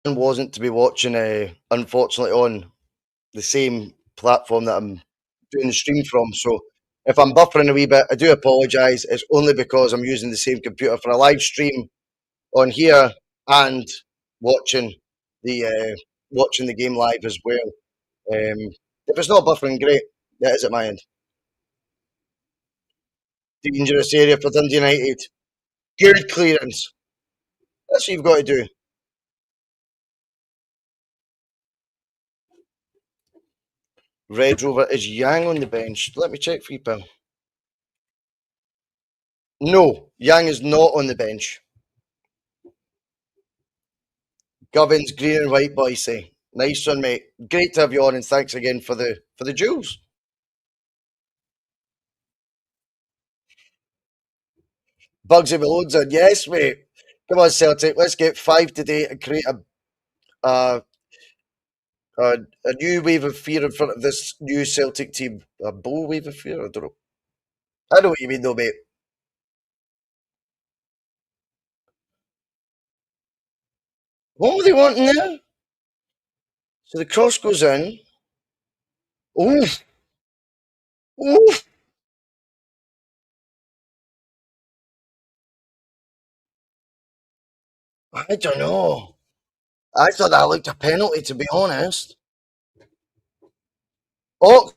wasn't to be watching, unfortunately, on the same platform that I'm doing the stream from. So if I'm buffering a wee bit, I do apologise. It's only because I'm using the same computer for a live stream on here and watching the game live as well. If it's not buffering, great. That is at my end. Dangerous area for Dundee United. Good clearance. That's what you've got to do. Red Rover, is Yang on the bench? Let me check for you, pal. No, Yang is not on the bench. Gubbins, green and white, Bhoycie. Nice one, mate. Great to have you on, and thanks again for the jewels. Bugsy Malone's on. Yes, mate. Come on, Celtic. Let's get 5 today and create a new wave of fear in front of this new Celtic team. A bow wave of fear? I don't know. I know what you mean, though, mate. What were they wanting there? So the cross goes in. Oof. Oof. I don't know. I thought that looked a penalty, to be honest. Oh,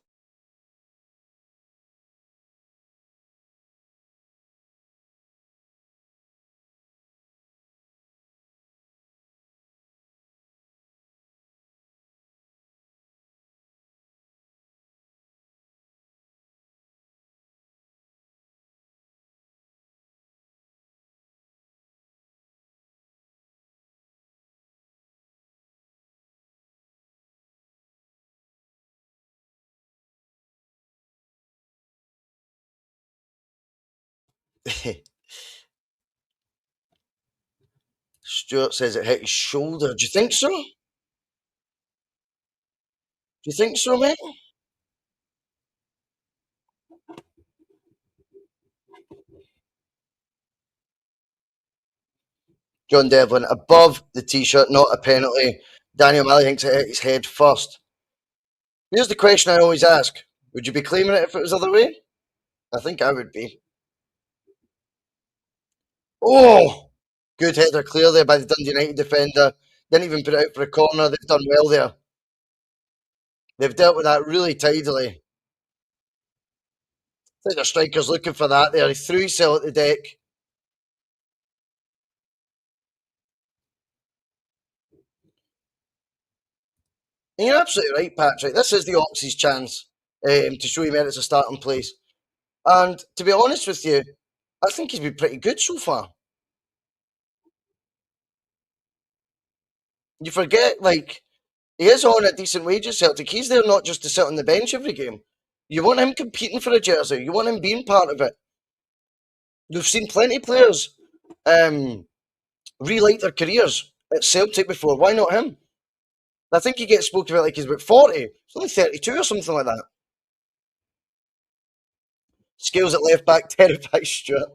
Stuart says it hit his shoulder. Do you think so? Do you think so, mate? John Devlin, above the t-shirt, not a penalty. Daniel Malley thinks it hit his head first. Here's the question I always ask. Would you be claiming it if it was the other way? I think I would be. Oh! Good header clear there by the Dundee United defender. Didn't even put it out for a corner. They've done well there. They've dealt with that really tidily. I think the striker's looking for that there. He threw himself at the deck. And you're absolutely right, Patrick. This is the Oxy's chance to show he merits a starting place. And to be honest with you, I think he's been pretty good so far. You forget, like, he is on a decent wage at Celtic. He's there not just to sit on the bench every game. You want him competing for a jersey. You want him being part of it. We've seen plenty of players relight their careers at Celtic before. Why not him? I think he gets spoken about like he's about 40. He's only 32 or something like that. Scales at left back terrifies Stuart.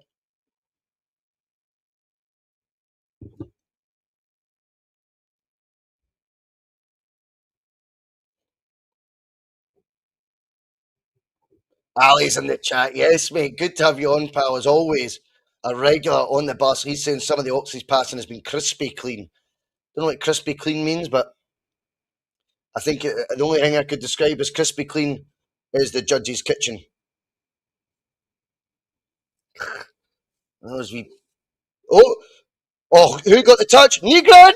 Ali's in the chat. Yes, mate. Good to have you on, pal, as always. A regular on the bus. He's saying some of the Oxley's passing has been crispy clean. Don't know what crispy clean means, but I think the only thing I could describe as crispy clean is the judge's kitchen. Oh, who got the touch? Negron!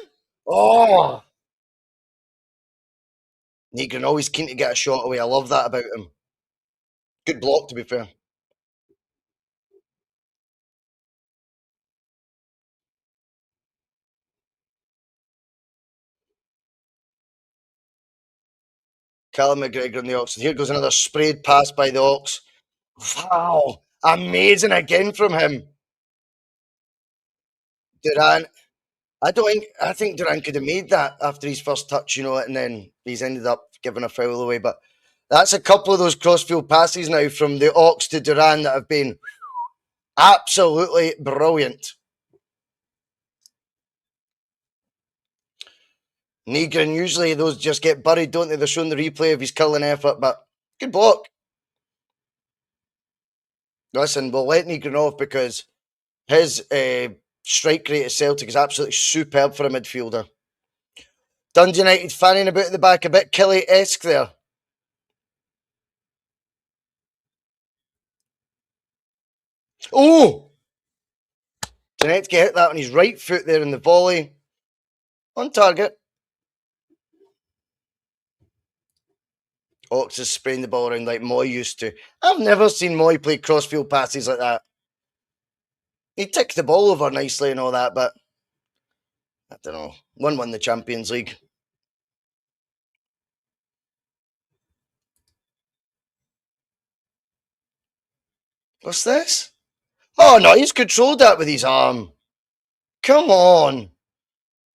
Oh! Negron always keen to get a shot away. I love that about him. Good block, to be fair. Callum McGregor on the Ox. Here goes another sprayed pass by the Ox. Wow! Amazing again from him. Duran. I think Duran could have made that after his first touch, and then he's ended up giving a foul away. But that's a couple of those crossfield passes now from the Ox to Duran that have been absolutely brilliant. Negron, usually those just get buried, don't they? They're showing the replay of his killing effort, but good block. Listen, we'll let Negron off because his strike rate at Celtic is absolutely superb for a midfielder. Dundee United fanning about at the back, a bit Kelly-esque there. Oh! Janetski hit that on his right foot there in the volley. On target. Ox is spraying the ball around like Moy used to. I've never seen Moy play crossfield passes like that. He ticked the ball over nicely and all that, but I don't know. Won the Champions League. What's this? Oh no, he's controlled that with his arm. Come on.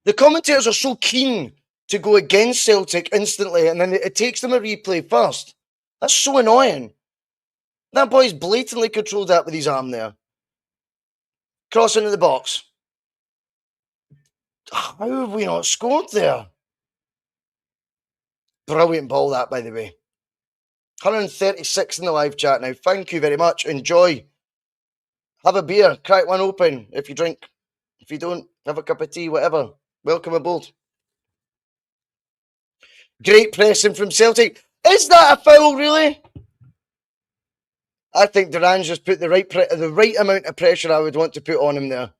The commentators are so keen to go against Celtic instantly, and then it takes them a replay first. That's so annoying. That boy's blatantly controlled that with his arm there. Cross into the box. How have we not scored there? Brilliant ball that, by the way. 136 in the live chat now. Thank you very much. Enjoy. Have a beer. Crack one open if you drink. If you don't, have a cup of tea, whatever. Welcome aboard. Great pressing from Celtic. Is that a foul, really? I think Duran's just put the right amount of pressure I would want to put on him there.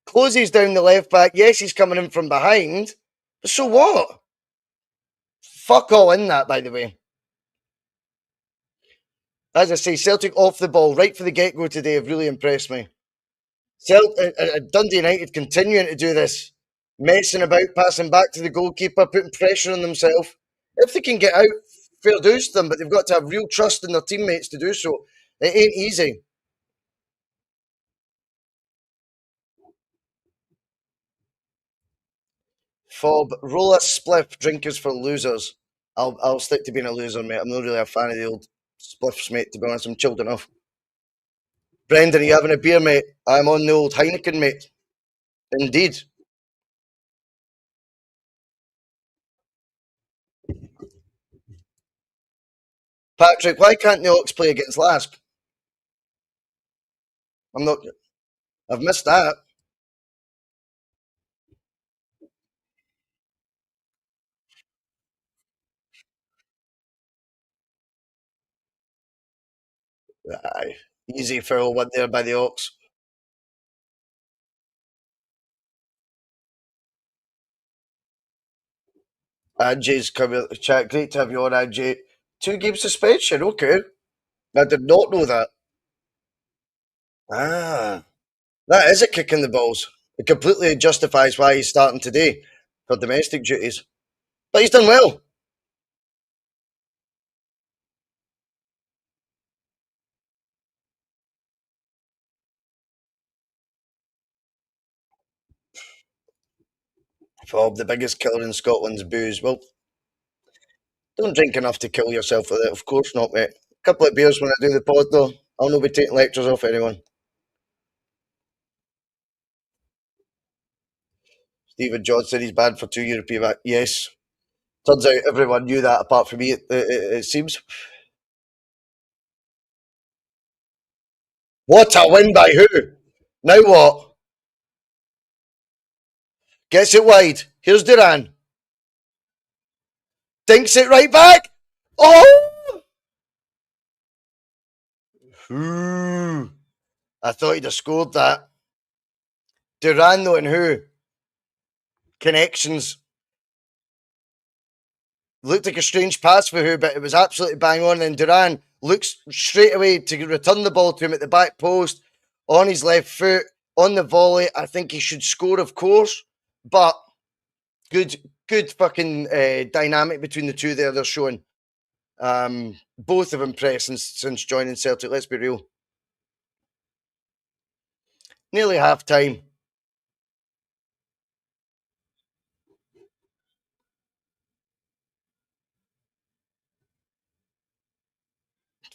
Closes down the left back. Yes, he's coming in from behind. But so what? Fuck all in that, by the way. As I say, Celtic off the ball right for the get-go today have really impressed me. Dundee United continuing to do this. Messing about, passing back to the goalkeeper, putting pressure on themselves. If they can get out, fair dues to them, but they've got to have real trust in their teammates to do so. It ain't easy. Fob, roll a spliff, drink is for losers. I'll stick to being a loser, mate. I'm not really a fan of the old spliffs, mate, to be honest. I'm chilled enough. Brendan, are you having a beer, mate? I'm on the old Heineken, mate. Indeed. Patrick, why can't the Ox play against Lask? I've missed that. Aye. Easy foul one there by the Ox. Anjay's coming out the chat. Great to have you on, Anjay. 2-game suspension, okay. I did not know that. Ah, that is a kick in the balls. It completely justifies why he's starting today for domestic duties. But he's done well. Fob, the biggest killer in Scotland's booze. Well, don't drink enough to kill yourself with it. Of course not, mate. A couple of beers when I do the pod, though. I'll not be taking lectures off anyone. Stephen Johnson, he's banned for 2 European matches. Yes. Turns out everyone knew that apart from me, it seems. What a win by who? Now what? Gets it wide. Here's Duran. Dinks it right back. Oh! Ooh. I thought he'd have scored that. Duran, though, and who? Connections. Looked like a strange pass for who, but it was absolutely bang on. And Duran looks straight away to return the ball to him at the back post, on his left foot, on the volley. I think he should score, of course, but good fucking dynamic between the two there they're showing. Both have impressed since joining Celtic, let's be real. Nearly half time.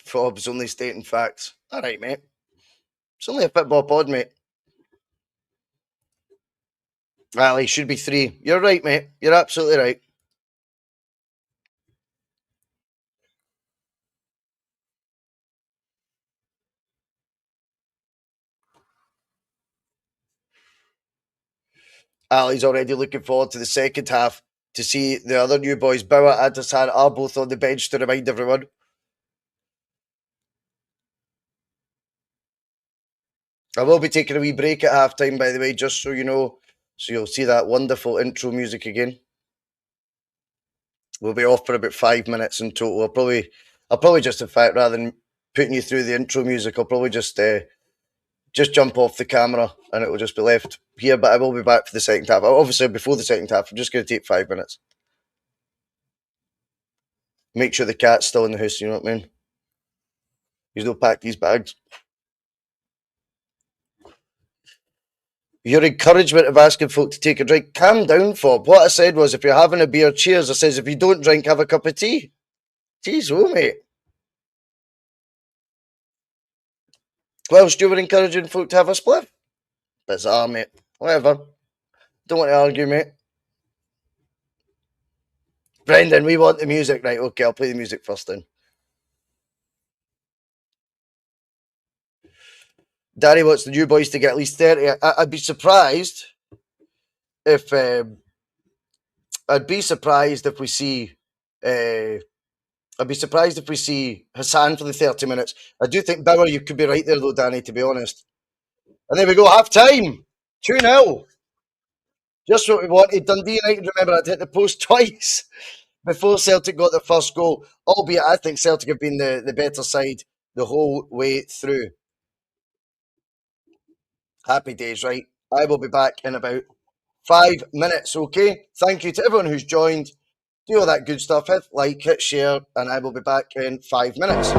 Fob's only stating facts. All right, mate. It's only a football pod, mate. Well, he should be 3. You're right, mate. You're absolutely right. Ali's already looking forward to the second half to see the other new boys, Bauer and Hassan, are both on the bench to remind everyone. I will be taking a wee break at half time, by the way, just so you know. So you'll see that wonderful intro music again. We'll be off for about 5 minutes in total. I'll probably just, in fact, rather than putting you through the intro music, I'll probably just jump off the camera and it will just be left here. But I will be back for the second half. Obviously, before the second half, I'm just going to take 5 minutes. Make sure the cat's still in the house, you know what I mean? He's not packed these bags. Your encouragement of asking folk to take a drink. Calm down, Fob. What I said was, if you're having a beer, cheers. I says, if you don't drink, have a cup of tea. Jeez, oh, mate. Whilst you were encouraging folk to have a split. Bizarre, mate. Whatever. Don't want to argue, mate. Brendan, we want the music. Right, okay, I'll play the music first then. Daddy wants the new boys to get at least 30. I'd be surprised if we see Hassan for the 30 minutes. I do think, Bauer, you could be right there though, Danny, to be honest. And there we go, half time. 2-0. Just what we wanted. Dundee United, remember, I'd hit the post twice before Celtic got their first goal. Albeit I think Celtic have been the better side the whole way through. Happy days, right? I will be back in about 5 minutes, okay? Thank you to everyone who's joined. Do all that good stuff. Hit like, hit share, and I will be back in 5 minutes.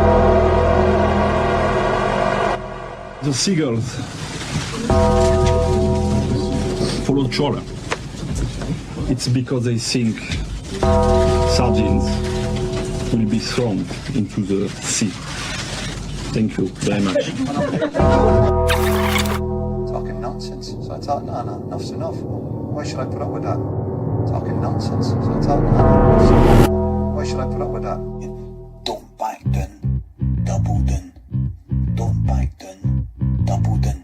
The seagulls follow Chola. It's because they think sardines will be thrown into the sea. Thank you very much. Talking nonsense. So I thought, no, enough's enough. Why should I put up with that? Talking nonsense. So I thought, no, enough's enough. Why should I put up with that? Don't back down, double down. Don't back down, double down.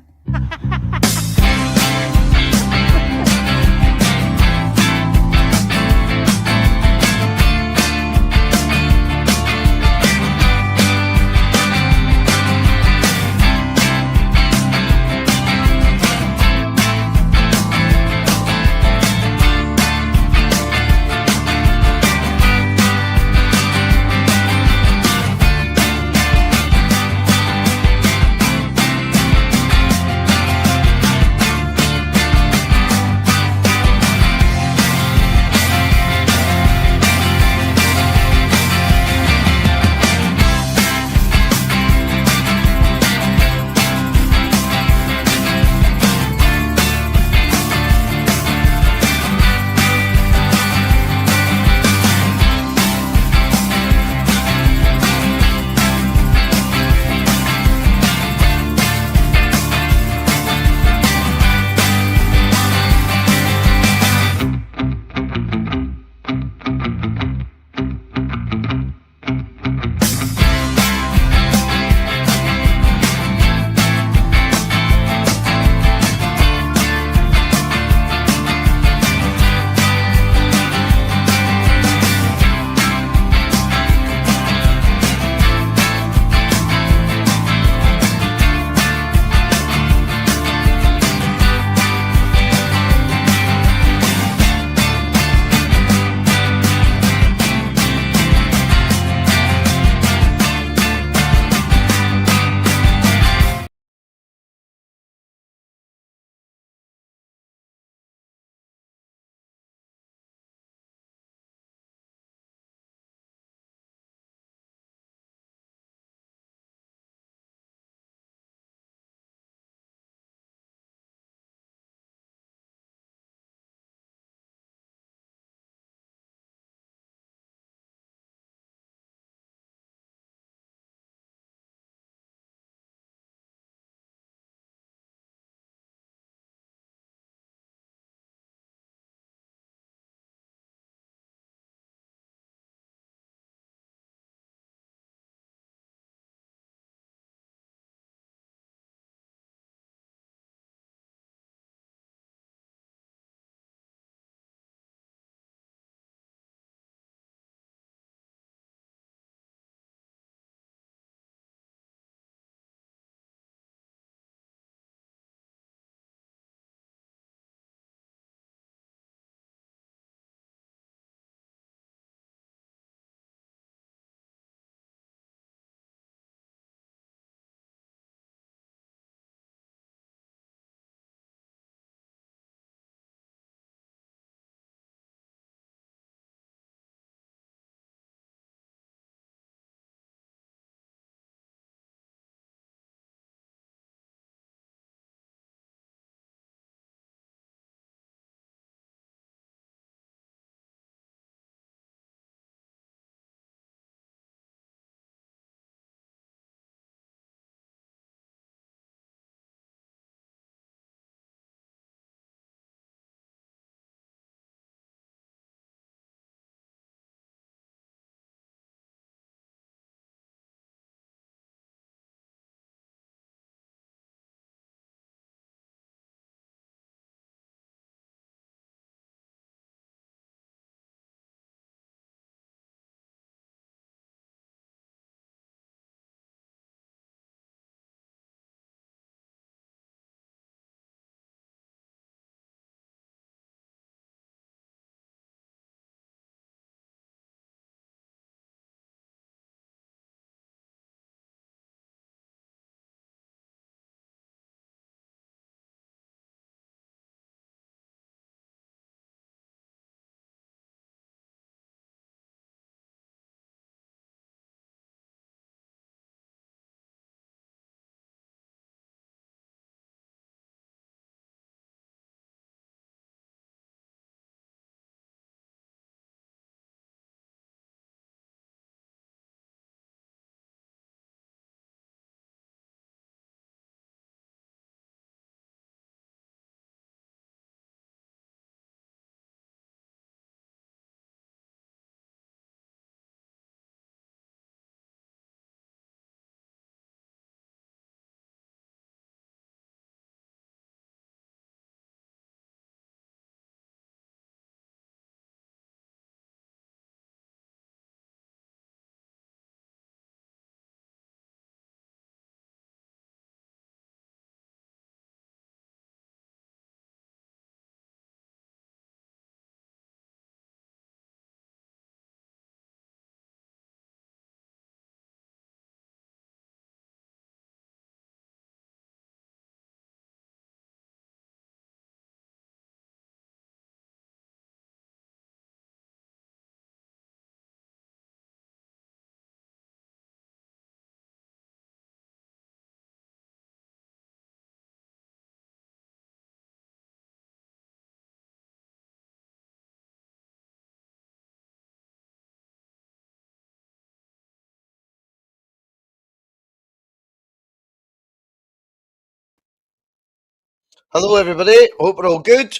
Hello, everybody. Hope we're all good.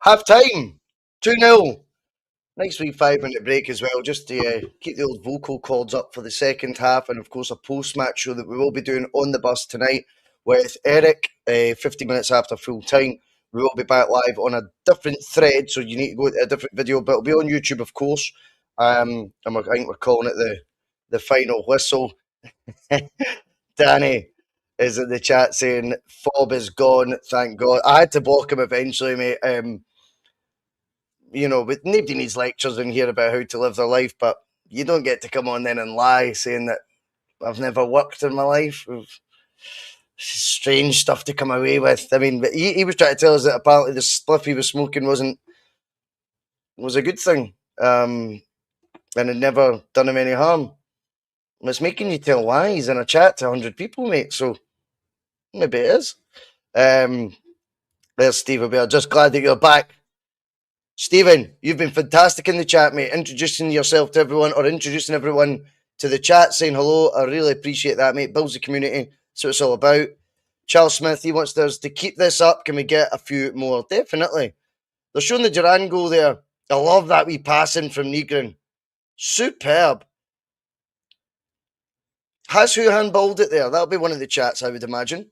Half time, 2-0. Nice wee 5 minute break as well, just to keep the old vocal cords up for the second half, and of course, a post match show that we will be doing on the bus tonight with Eric, 50 minutes after full time. We will be back live on a different thread, so you need to go to a different video, but it'll be on YouTube, of course. And I think we're calling it the final whistle. Danny is in the chat saying Fob is gone, thank God. I had to block him eventually, mate. But nobody needs lectures in here about how to live their life, but you don't get to come on then and lie saying that I've never worked in my life. Strange stuff to come away with. I mean, but he was trying to tell us that apparently the spliff he was smoking was a good thing, and had never done him any harm. It's making you tell lies in a chat to 100 people, mate, so maybe it is. There's Steve O'Bear. Just glad that you're back. Stephen, you've been fantastic in the chat, mate, introducing yourself to everyone or introducing everyone to the chat, saying hello. I really appreciate that, mate. Builds the community. That's what it's all about. Charles Smith, he wants us to keep this up. Can we get a few more? Definitely. They're showing the Duran goal there. I love that wee passing from Negrin. Superb. Has who handballed it there? That'll be one of the chats, I would imagine.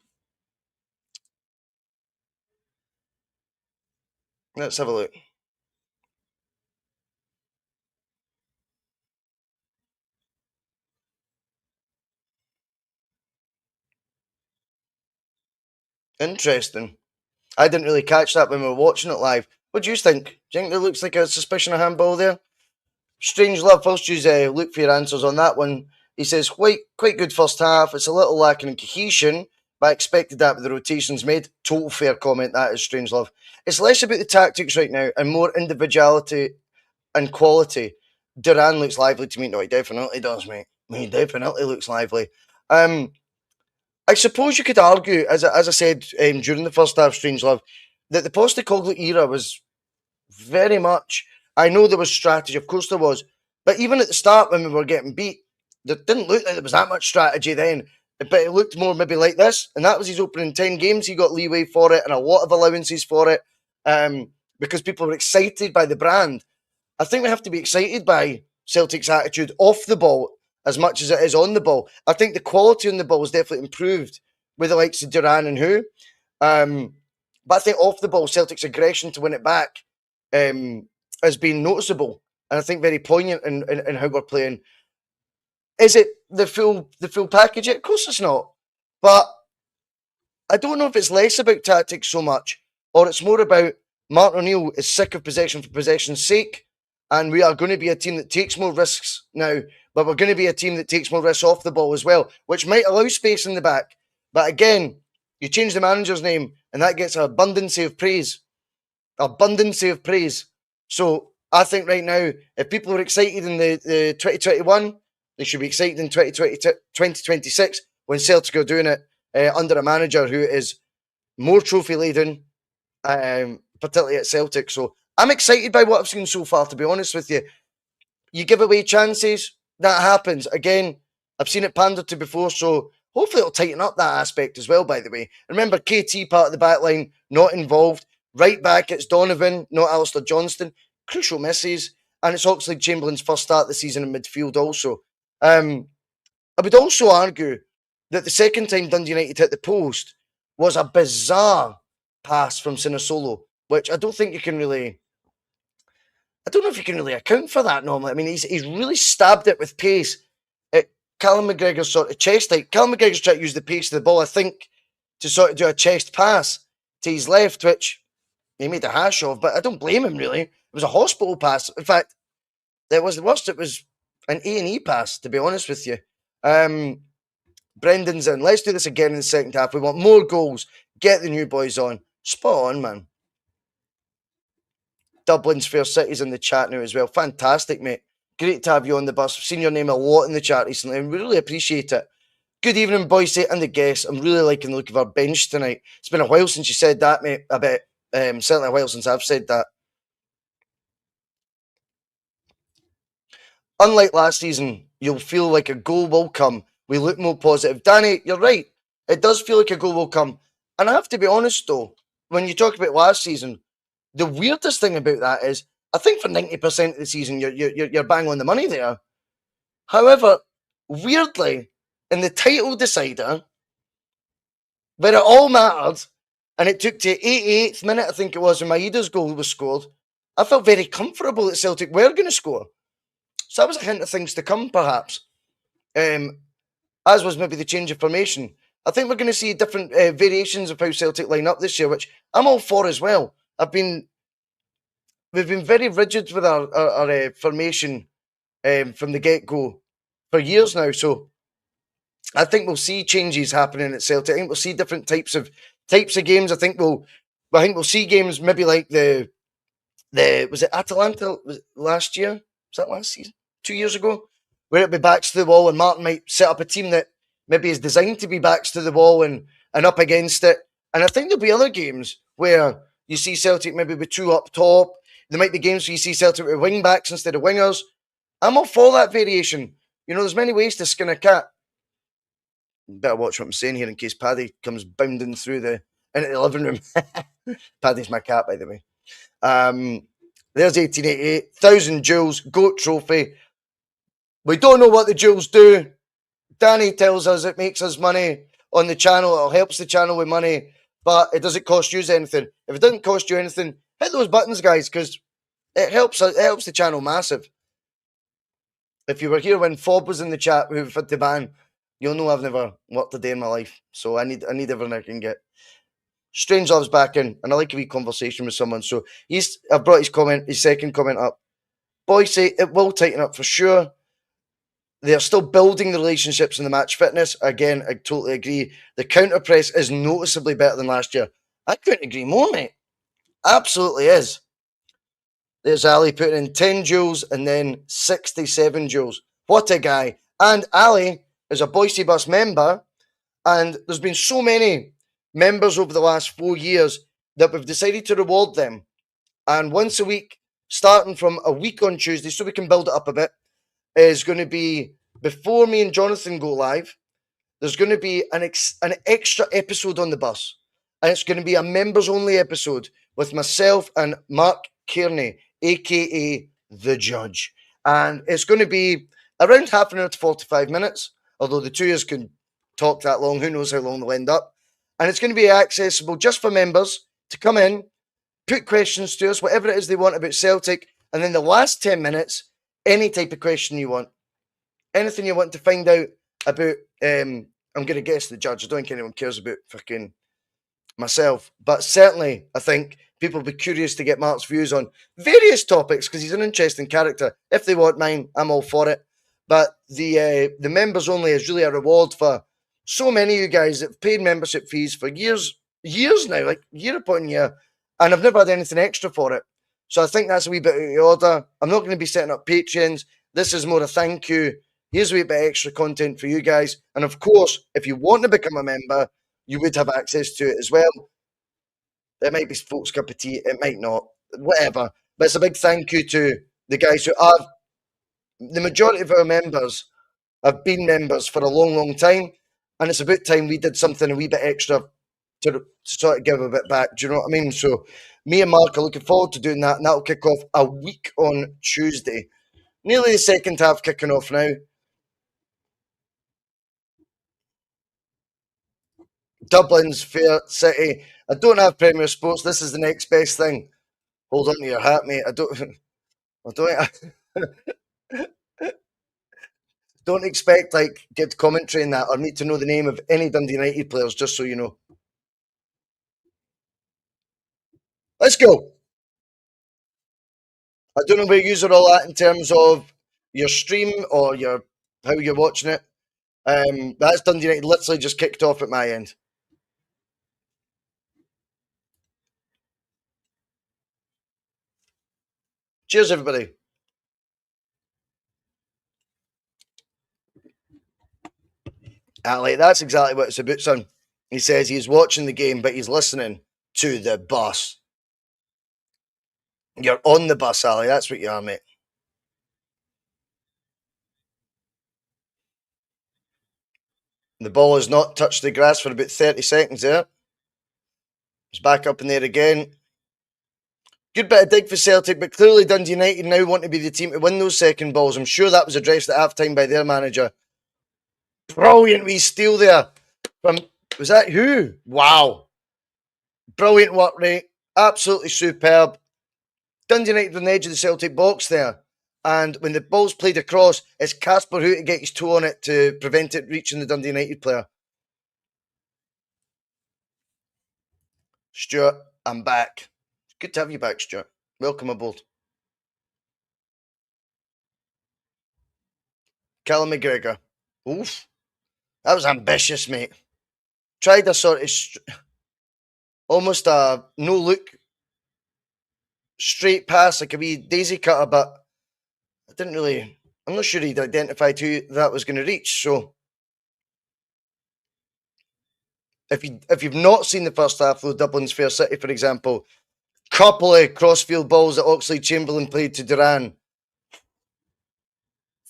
Let's have a look. Interesting. I didn't really catch that when we were watching it live. What do you think? Do you think there looks like a suspicion of handball there? Strange Love, first use look for your answers on that one. He says, quite good first half. It's a little lacking in cohesion, but I expected that with the rotations made. Total fair comment, that is, Strange Love. It's less about the tactics right now and more individuality and quality. Duran looks lively to me. No, he definitely does, mate. He definitely looks lively. I suppose you could argue, as I said during the first half, Strange Love, that the Postecoglou era was very much. I know there was strategy, of course there was, but even at the start when we were getting beat, it didn't look like there was that much strategy then. But it looked more maybe like this, and that was his opening 10 games. He got leeway for it and a lot of allowances for it because people were excited by the brand. I think we have to be excited by Celtic's attitude off the ball as much as it is on the ball. I think the quality on the ball has definitely improved with the likes of Duran and who. But I think off the ball, Celtic's aggression to win it back has been noticeable, and I think very poignant in how we're playing. Is it the full package? Of course it's not. But I don't know if it's less about tactics so much, or it's more about Martin O'Neill is sick of possession for possession's sake, and we are going to be a team that takes more risks now, but we're going to be a team that takes more risks off the ball as well, which might allow space in the back. But again, you change the manager's name, and that gets an abundance of praise. Abundance of praise. So I think right now, if people are excited in the 2021, they should be excited in 2026 when Celtic are doing it under a manager who is more trophy laden, particularly at Celtic. So I'm excited by what I've seen so far, to be honest with you. You give away chances, that happens. Again, I've seen it pandered to before, so hopefully it'll tighten up that aspect as well, by the way. Remember, KT part of the back line, not involved. Right back, it's Donovan, not Alistair Johnston. Crucial misses. And it's Oxlade-Chamberlain's first start of the season in midfield also. I would also argue that the second time Dundee United hit the post was a bizarre pass from Sinisolo, which I don't think you can really... I don't know if you can really account for that normally. I mean, he's really stabbed it with pace at Callum McGregor's sort of chest height. Callum McGregor's trying to use the pace of the ball, I think, to sort of do a chest pass to his left, which he made a hash of, but I don't blame him, really. It was a hospital pass. In fact, it was the worst. It was an A&E pass, to be honest with you. Brendan's in. Let's do this again in the second half. We want more goals. Get the new boys on. Spot on, man. Dublin's Fair City's in the chat now as well. Fantastic, mate. Great to have you on the bus. I've seen your name a lot in the chat recently, and we really appreciate it. Good evening, Bhoycie and the guests. I'm really liking the look of our bench tonight. It's been a while since you said that, mate. I bet. Certainly a while since I've said that. Unlike last season, you'll feel like a goal will come. We look more positive. Danny, you're right. It does feel like a goal will come. And I have to be honest, though. when you talk about last season, the weirdest thing about that is I think for 90% of the season you're bang on the money there. However, weirdly, in the title decider, where it all mattered, and it took to 88th minute, I think it was, when Maeda's goal was scored, I felt very comfortable that Celtic were going to score. So that was a hint of things to come, perhaps. As was maybe the change of formation. I think we're going to see different variations of how Celtic line up this year, which I'm all for as well. We've been very rigid with our formation from the get-go for years now, so I think we'll see changes happening at Celtic. I think we'll see different types of games. I think we'll see games maybe like the was it Atalanta last year? Was that last season? 2 years ago? Where it'll be backs to the wall and Martin might set up a team that maybe is designed to be backs to the wall and up against it. And I think there'll be other games where you see Celtic maybe with two up top. There might be games where you see Celtic with wing backs instead of wingers. I'm all for that variation. You know, there's many ways to skin a cat. Better watch what I'm saying here in case Paddy comes bounding through into the living room. Paddy's my cat, by the way. There's 1888, 1,000 jewels, GOAT trophy. We don't know what the jewels do. Danny tells us it makes us money on the channel. It helps the channel with money, but it doesn't cost you anything. If it doesn't cost you anything, hit those buttons, guys, because it helps the channel massive. If you were here when Fob was in the chat who had to ban, you'll know I've never worked a day in my life. So I need everything I can get. Strange Love's back in, and I like a wee conversation with someone. So I've brought his second comment up. Bhoycie, it will tighten up for sure. They're still building the relationships and the match fitness. Again, I totally agree. The counter press is noticeably better than last year. I couldn't agree more, mate. Absolutely is. There's Ali putting in 10 joules and then 67 joules. What a guy. And Ali is a Bhoycie Bus member, and there's been so many members over the last 4 years that we've decided to reward them. And once a week, starting from a week on Tuesday, so we can build it up a bit, is going to be, before me and Jonathan go live, there's going to be an extra episode on the bus. And it's going to be a members-only episode with myself and Mark Kearney, a.k.a. The Judge. And it's going to be around half an hour to 45 minutes, although the two of us can talk that long. Who knows how long they'll end up. And it's going to be accessible just for members to come in, put questions to us, whatever it is they want about Celtic, and then the last 10 minutes, any type of question you want. Anything you want to find out about, I'm going to guess The Judge. I don't think anyone cares about fucking myself. But certainly, I think people will be curious to get Mark's views on various topics because he's an interesting character. If they want mine, I'm all for it. But the members only is really a reward for so many of you guys that have paid membership fees for years now, like year upon year, and I've never had anything extra for it. So I think that's a wee bit out of order. I'm not going to be setting up Patreons. This is more a thank you. Here's a wee bit of extra content for you guys. And of course, if you want to become a member, you would have access to it as well. It might be folks' cup of tea. It might not. Whatever. But it's a big thank you to the guys who are... The majority of our members have been members for a long, long time. And it's about time we did something a wee bit extra to sort of give a bit back. Do you know what I mean? So me and Mark are looking forward to doing that. And that'll kick off a week on Tuesday. Nearly the second half kicking off now. Dublin's fair city. I don't have Premier Sports. This is the next best thing. Hold on to your hat, mate. I don't expect like good commentary in that or need to know the name of any Dundee United players, just so you know. Let's go. I don't know where you are all at in terms of your stream or how you're watching it. That's Dundee United literally just kicked off at my end. Cheers, everybody. Ali, that's exactly what it's about, son. He says he's watching the game, but he's listening to the bus. You're on the bus, Ali. That's what you are, mate. The ball has not touched the grass for about 30 seconds there. It's back up in there again. Good bit of dig for Celtic, but clearly Dundee United now want to be the team to win those second balls. I'm sure that was addressed at half-time by their manager. Brilliant wee steal there. Was that who? Wow. Brilliant work rate. Absolutely superb. Dundee United on the edge of the Celtic box there. And when the ball's played across, it's Casper who to get his toe on it to prevent it reaching the Dundee United player. Stuart, I'm back. Good to have you back, Stuart. Welcome aboard. Callum McGregor. Oof. That was ambitious, mate. Tried a sort of almost a no-look straight pass, like a wee daisy cutter, but I didn't really... I'm not sure he'd identified who that was going to reach, so... If you've not seen the first half, though, Dublin's Fair City, for example, couple of crossfield balls that Oxlade-Chamberlain played to Duran.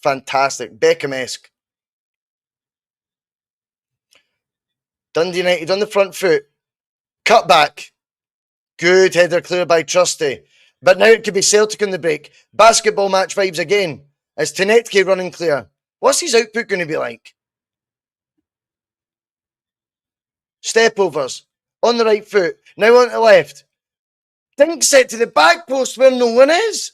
Fantastic. Beckham-esque. Dundee United on the front foot. Cut back. Good header clear by Trusty. But now it could be Celtic on the break. Basketball match vibes again. It's Tannadice running clear. What's his output going to be like? Step overs. On the right foot. Now on the left. Dinks it to the back post where no one is.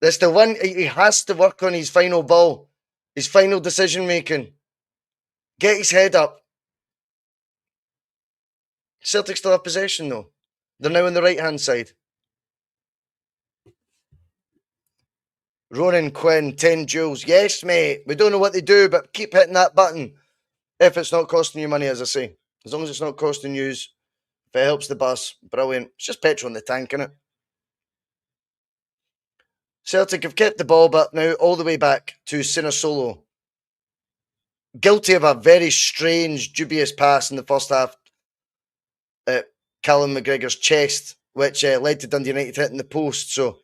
That's the one he has to work on, his final ball. His final decision making. Get his head up. Celtic still have possession though. They're now on the right hand side. Ronan Quinn, 10 joules. Yes, mate. We don't know what they do, but keep hitting that button. If it's not costing you money, as I say. As long as it's not costing you, if it helps the bus, brilliant. It's just petrol in the tank, innit? Celtic have kept the ball, but now all the way back to Sinisolo. Guilty of a very strange, dubious pass in the first half at Callum McGregor's chest, which led to Dundee United hitting the post, so...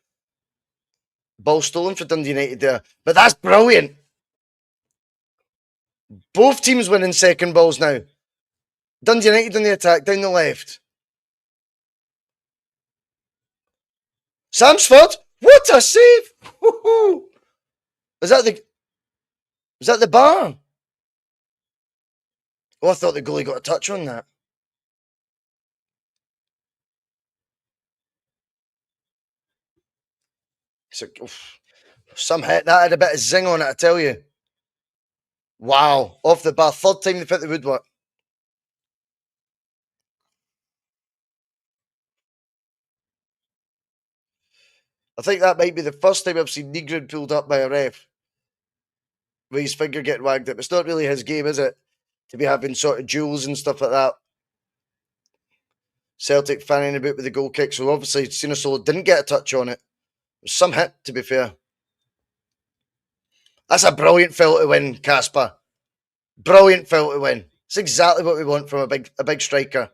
Ball stolen for Dundee United there. But that's brilliant. Both teams winning second balls now. Dundee United on the attack, down the left. Samsford! What a save! Woo-hoo. Was that the bar? Oh, I thought the goalie got a touch on that. So, some hit. That had a bit of zing on it, I tell you. Wow. Off the bar. Third time they've hit the woodwork. I think that might be the first time I've seen Negrid pulled up by a ref. With his finger getting wagged up. It's not really his game, is it? To be having sort of duels and stuff like that. Celtic fanning about with the goal kick. So obviously Sinisolo didn't get a touch on it. It was some hit, to be fair. That's a brilliant foul to win, Casper. Brilliant foul to win. It's exactly what we want from a big striker.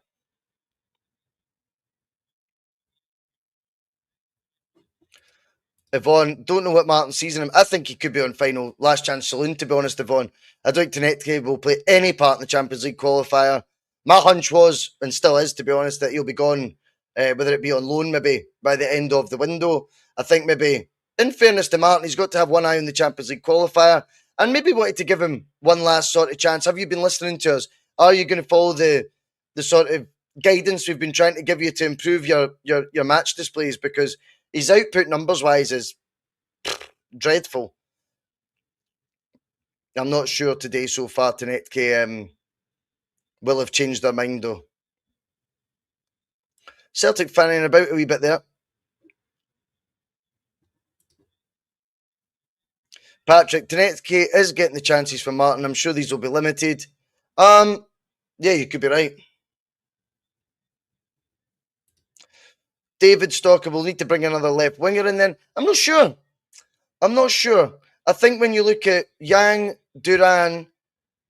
Yvonne, don't know what Martin sees in him. I think he could be on final last chance saloon, to be honest, Yvonne. I don't think Tannadice will play any part in the Champions League qualifier. My hunch was, and still is, to be honest, that he'll be gone, whether it be on loan maybe, by the end of the window. I think maybe, in fairness to Martin, he's got to have one eye on the Champions League qualifier and maybe wanted to give him one last sort of chance. Have you been listening to us? Are you going to follow the sort of guidance we've been trying to give you to improve your match displays? Because his output numbers-wise is dreadful. I'm not sure today so far Tannadice will have changed their mind, though. Celtic fanning about a wee bit there. Patrick, Tannadice is getting the chances for Martin. I'm sure these will be limited. Yeah, you could be right. David Stalker will need to bring another left winger in then. I'm not sure. I think when you look at Yang, Duran,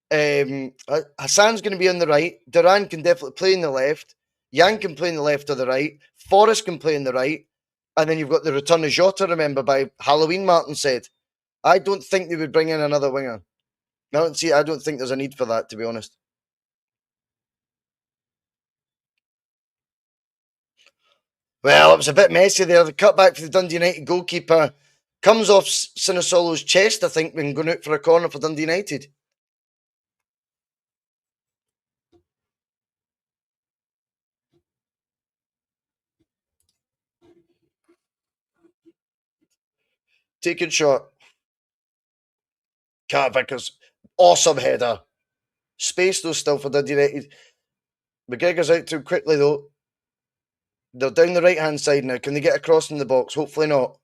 Hassan's going to be on the right. Duran can definitely play in the left. Yang can play in the left or the right. Forrest can play in the right. And then you've got the return of Jota, remember, by Halloween, Martin said. I don't think they would bring in another winger. I don't think there's a need for that, to be honest. Well, it was a bit messy there. The cutback for the Dundee United goalkeeper comes off Sinisolo's chest, I think, when going out for a corner for Dundee United. Taking shot. Cat Vickers. Awesome header. Space though still for Dundee United. McGregor's out too quickly though. They're down the right hand side now. Can they get across in the box? Hopefully not.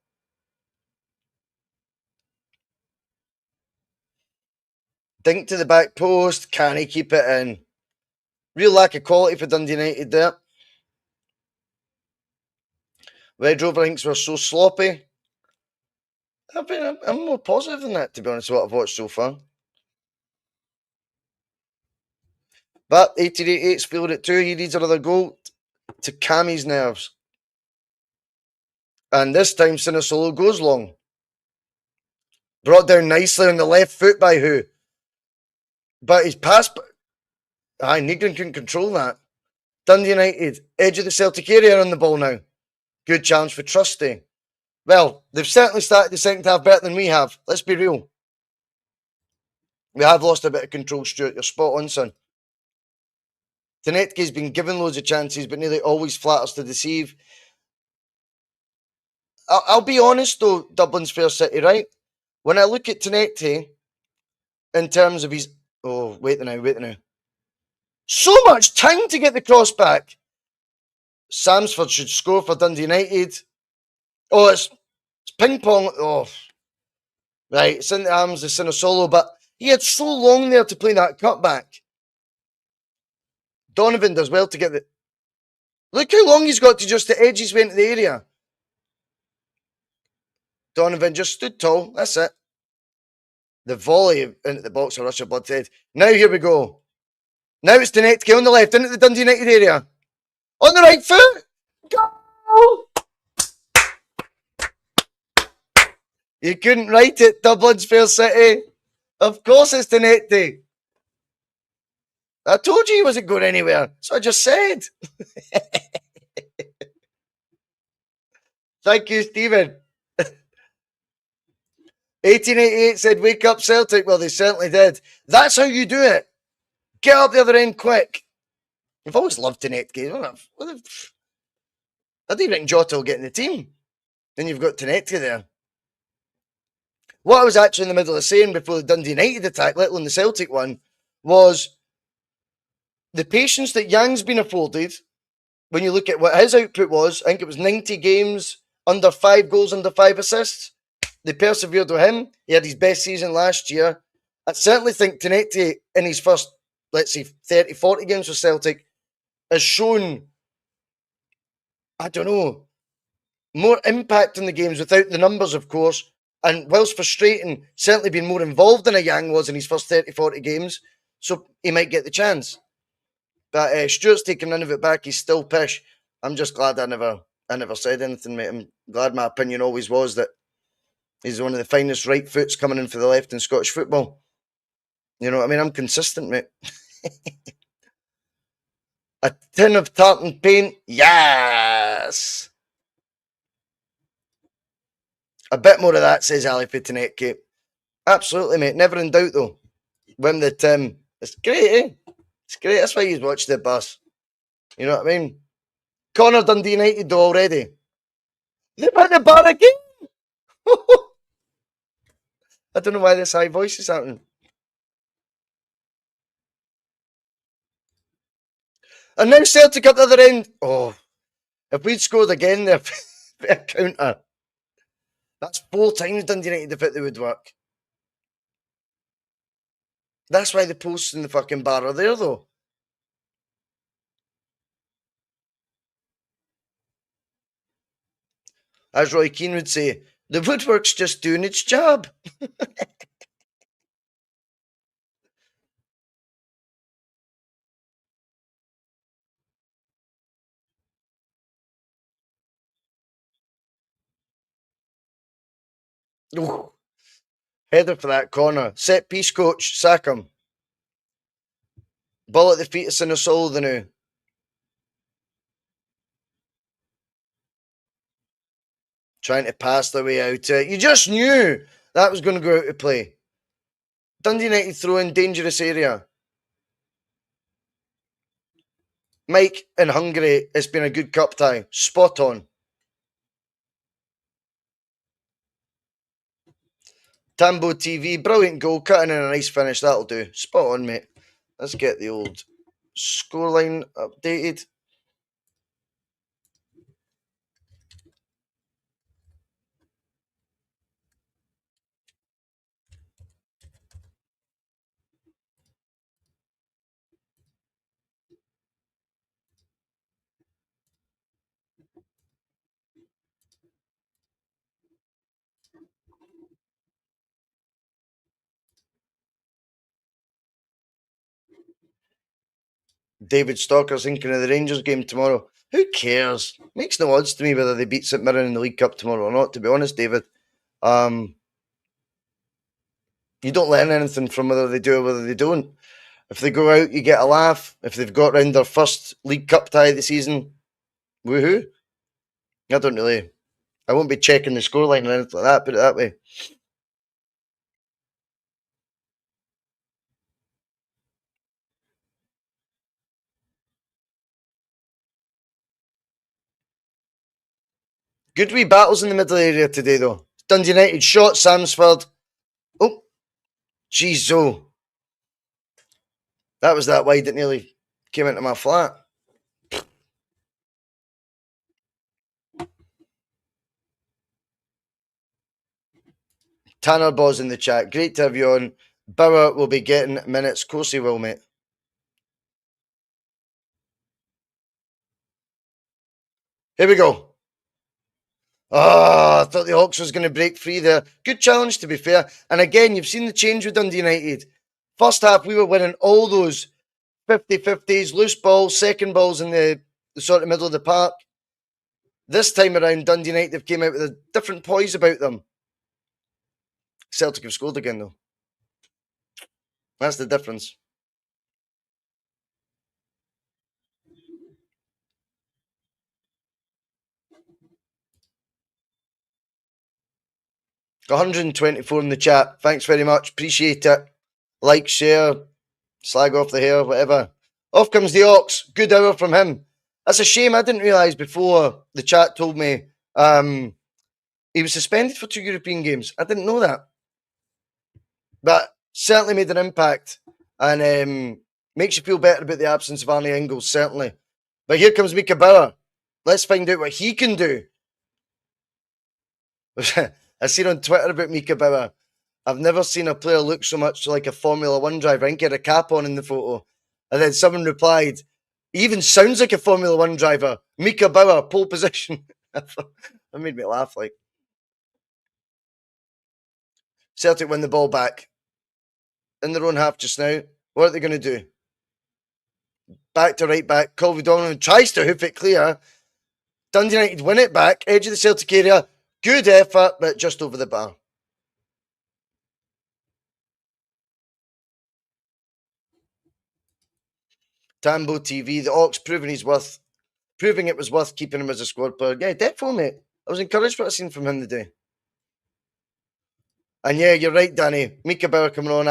Dink to the back post. Can he keep it in? Real lack of quality for Dundee United there. Red Rover Inks were so sloppy. I'm more positive than that, to be honest, with what I've watched so far. But 88's feeling it too. He needs another goal to calm his nerves. And this time, Sinisolo goes long. Brought down nicely on the left foot by who? But his pass. Aye, Negrin couldn't control that. Dundee United, edge of the Celtic area on the ball now. Good challenge for Trusty. Well, they've certainly started the second half better than we have. Let's be real. We have lost a bit of control, Stuart. You're spot on, son. Tannadice's been given loads of chances, but nearly always flatters to deceive. I'll be honest, though, Dublin's Fair City, right? When I look at Tannadice, in terms of his... Oh, wait now. So much time to get the cross back. Samsford should score for Dundee United. Oh, it's ping pong. Oh, right. It's in the arms of Sinisolo, but he had so long there to play that cutback. Donovan does well to get the... Look how long he's got to just to edge his way into the area. Donovan just stood tall. That's it. The volley into the box of Russia Bloodhead. Now here we go. Now it's Tannadice on the left, into the Dundee United area. On the right foot. Goal! You couldn't write it, Dublin's Fair City. Of course it's Tannadice. I told you he wasn't going anywhere. So I just said. Thank you, Stephen. 1888 said, wake up Celtic. Well, they certainly did. That's how you do it. Get up the other end quick. I've always loved Tannadice. I didn't think Jota will get in the team. Then you've got Tannadice there. What I was actually in the middle of saying before the Dundee United attack, let alone the Celtic one, was the patience that Yang's been afforded. When you look at what his output was, I think it was 90 games, under 5 goals, under 5 assists. They persevered with him. He had his best season last year. I certainly think Tannadice, in his first, let's say, 30, 40 games for Celtic, has shown, I don't know, more impact in the games without the numbers, of course. And whilst frustrating, certainly been more involved than a Yang was in his first 30, 40 games. So he might get the chance. But Stuart's taking none of it back. He's still pish. I'm just glad I never said anything, mate. I'm glad my opinion always was that he's one of the finest right foots coming in for the left in Scottish football. You know what I mean? I'm consistent, mate. A tin of tartan paint? Yes! A bit more of that, says Ali for Tannadice. Absolutely, mate. Never in doubt, though. When the it's great, eh? It's great. That's why he's watched the bus. You know what I mean? Connor Dundee United, though, already. They've hit the bar again! I don't know why this high voice is happening. And now Celtic up the other end. Oh, if we'd scored again there, a counter. That's 4 times Dundee United have hit the woodwork. That's why the posts in the fucking bar are there, though. As Roy Keane would say, the woodwork's just doing its job. Oh, header for that corner. Set piece, coach. Sack him. Ball at the feet of Sinisolo, the new. Trying to pass their way out. You just knew that was going to go out of play. Dundee United throw in dangerous area. Mike in Hungary, it's been a good cup tie. Spot on. Tambo TV, brilliant goal, cutting in a nice finish. That'll do. Spot on, mate. Let's get the old scoreline updated. David Stalker's thinking of the Rangers game tomorrow. Who cares? Makes no odds to me whether they beat St Mirren in the League Cup tomorrow or not, to be honest, David. You don't learn anything from whether they do or whether they don't. If they go out, you get a laugh. If they've got round their first League Cup tie of the season, woohoo. I won't be checking the scoreline or anything like that, put it that way. Good wee battles in the middle area today, though. Dundee United shot, Samsford. Oh, jeez, oh. That was that wide that nearly came into my flat. Tanner Boz in the chat. Great to have you on. Bauer will be getting minutes. Of course he will, mate. Here we go. Oh, I thought the Hawks was going to break free there. Good challenge, to be fair. And again, you've seen the change with Dundee United. First half, we were winning all those 50-50s, loose balls, second balls in the sort of middle of the park. This time around, Dundee United have came out with a different poise about them. Celtic have scored again, though. That's the difference. Got 124 in the chat. Thanks very much. Appreciate it. Like, share, slag off the hair, whatever. Off comes the Ox. Good hour from him. That's a shame. I didn't realise before the chat told me he was suspended for 2 European games. I didn't know that. But certainly made an impact and makes you feel better about the absence of Arnie Ingles, certainly. But here comes Mika Bauer. Let's find out what he can do. I seen on Twitter about Mika Bauer. I've never seen a player look so much like a Formula One driver. I think he had a cap on in the photo. And then someone replied, he even sounds like a Formula One driver. Mika Bauer, pole position. That made me laugh. Like, Celtic win the ball back in their own half just now. What are they going to do? Back to right back. Colby Donovan tries to hoof it clear. Dundee United win it back. Edge of the Celtic area. Good effort, but just over the bar. Tambo TV, the Ox proving it was worth keeping him as a squad player. Yeah, definitely, mate. I was encouraged what I seen from him today. And yeah, you're right, Danny. Mika Bauer coming on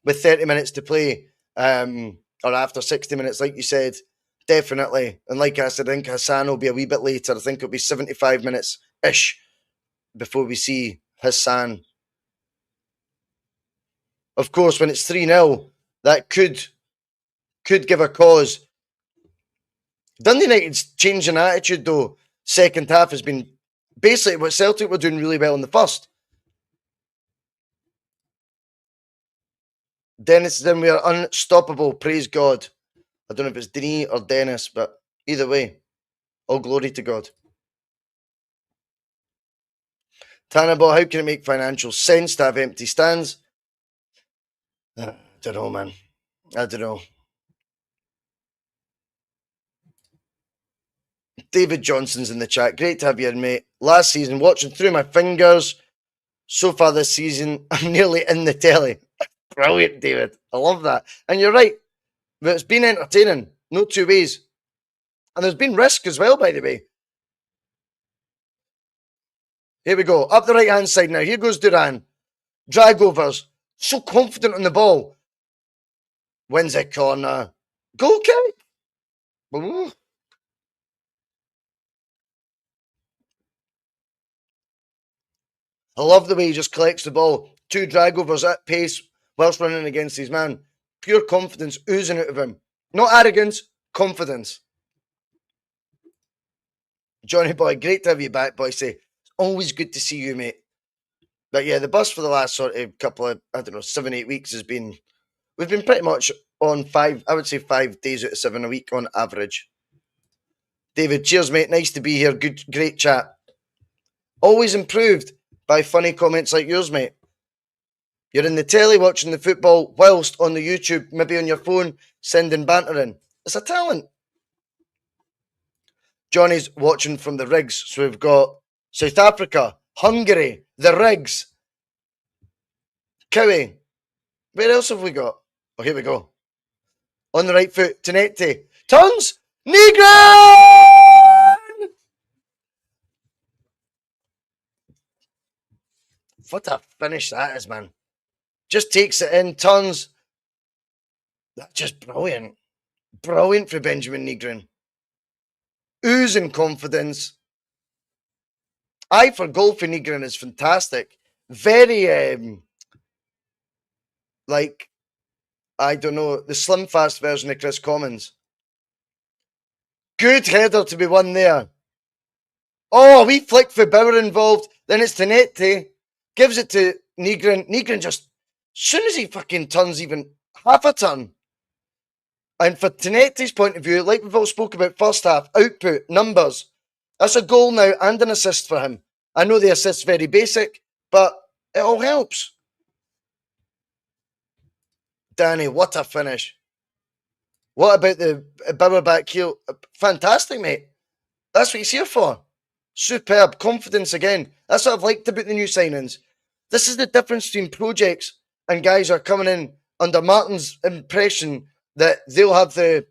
with 30 minutes to play, or after 60 minutes, like you said, definitely. And like I said, I think Hassan will be a wee bit later. I think it'll be 75 minutes-ish before we see Hassan. Of course, when it's 3-0, that could give a cause. Dundee United's change in attitude, though, second half has been basically what Celtic were doing really well in the first. Dennis, then we are unstoppable. Praise God. I don't know if it's Denis or Dennis, but either way, all glory to God. Tannadice, how can it make financial sense to have empty stands? I don't know, man. I don't know. David Johnson's in the chat. Great to have you in, mate. Last season, watching through my fingers. So far this season, I'm nearly in the telly. Brilliant, David. I love that. And you're right. But it's been entertaining. No two ways. And there's been risk as well, by the way. Here we go. Up the right-hand side now. Here goes Duran. Drag overs. So confident on the ball. Wins a corner. Goal kick. Ooh. I love the way he just collects the ball. 2 drag overs at pace whilst running against his man. Pure confidence oozing out of him. Not arrogance, confidence. Johnny boy, great to have you back, Bhoycie. Always good to see you, mate. But yeah, the bus for the last sort of couple of, 7-8 weeks has been, we've been pretty much on 5, I would say 5 days out of 7 a week on average. David, cheers, mate. Nice to be here. Good, great chat. Always improved by funny comments like yours, mate. You're in the telly watching the football whilst on the YouTube, maybe on your phone, sending banter in. It's a talent. Johnny's watching from the rigs. So we've got South Africa, Hungary, the rigs, Cowie. Where else have we got? Oh, here we go. On the right foot, Tannadice. Tons! Negron! What a finish that is, man. Just takes it in, tons. That's just brilliant. Brilliant for Benjamin Negron. Oozing confidence. Eye for goal for Negron is fantastic. Very, like, I don't know, the slim fast version of Chris Commons. Good header to be won there. Oh, we flick for Bauer involved. Then it's Tannadice. Gives it to Negron. Negron just, as soon as he fucking turns even half a turn. And for Tannadice's point of view, like we've all spoke about first half, output, numbers. That's a goal now and an assist for him. I know the assist's very basic, but it all helps. Danny, what a finish. What about the Bauer back heel? Fantastic, mate. That's what he's here for. Superb. Confidence again. That's what I've liked about the new signings. This is the difference between projects and guys who are coming in under Martin's impression that they'll have the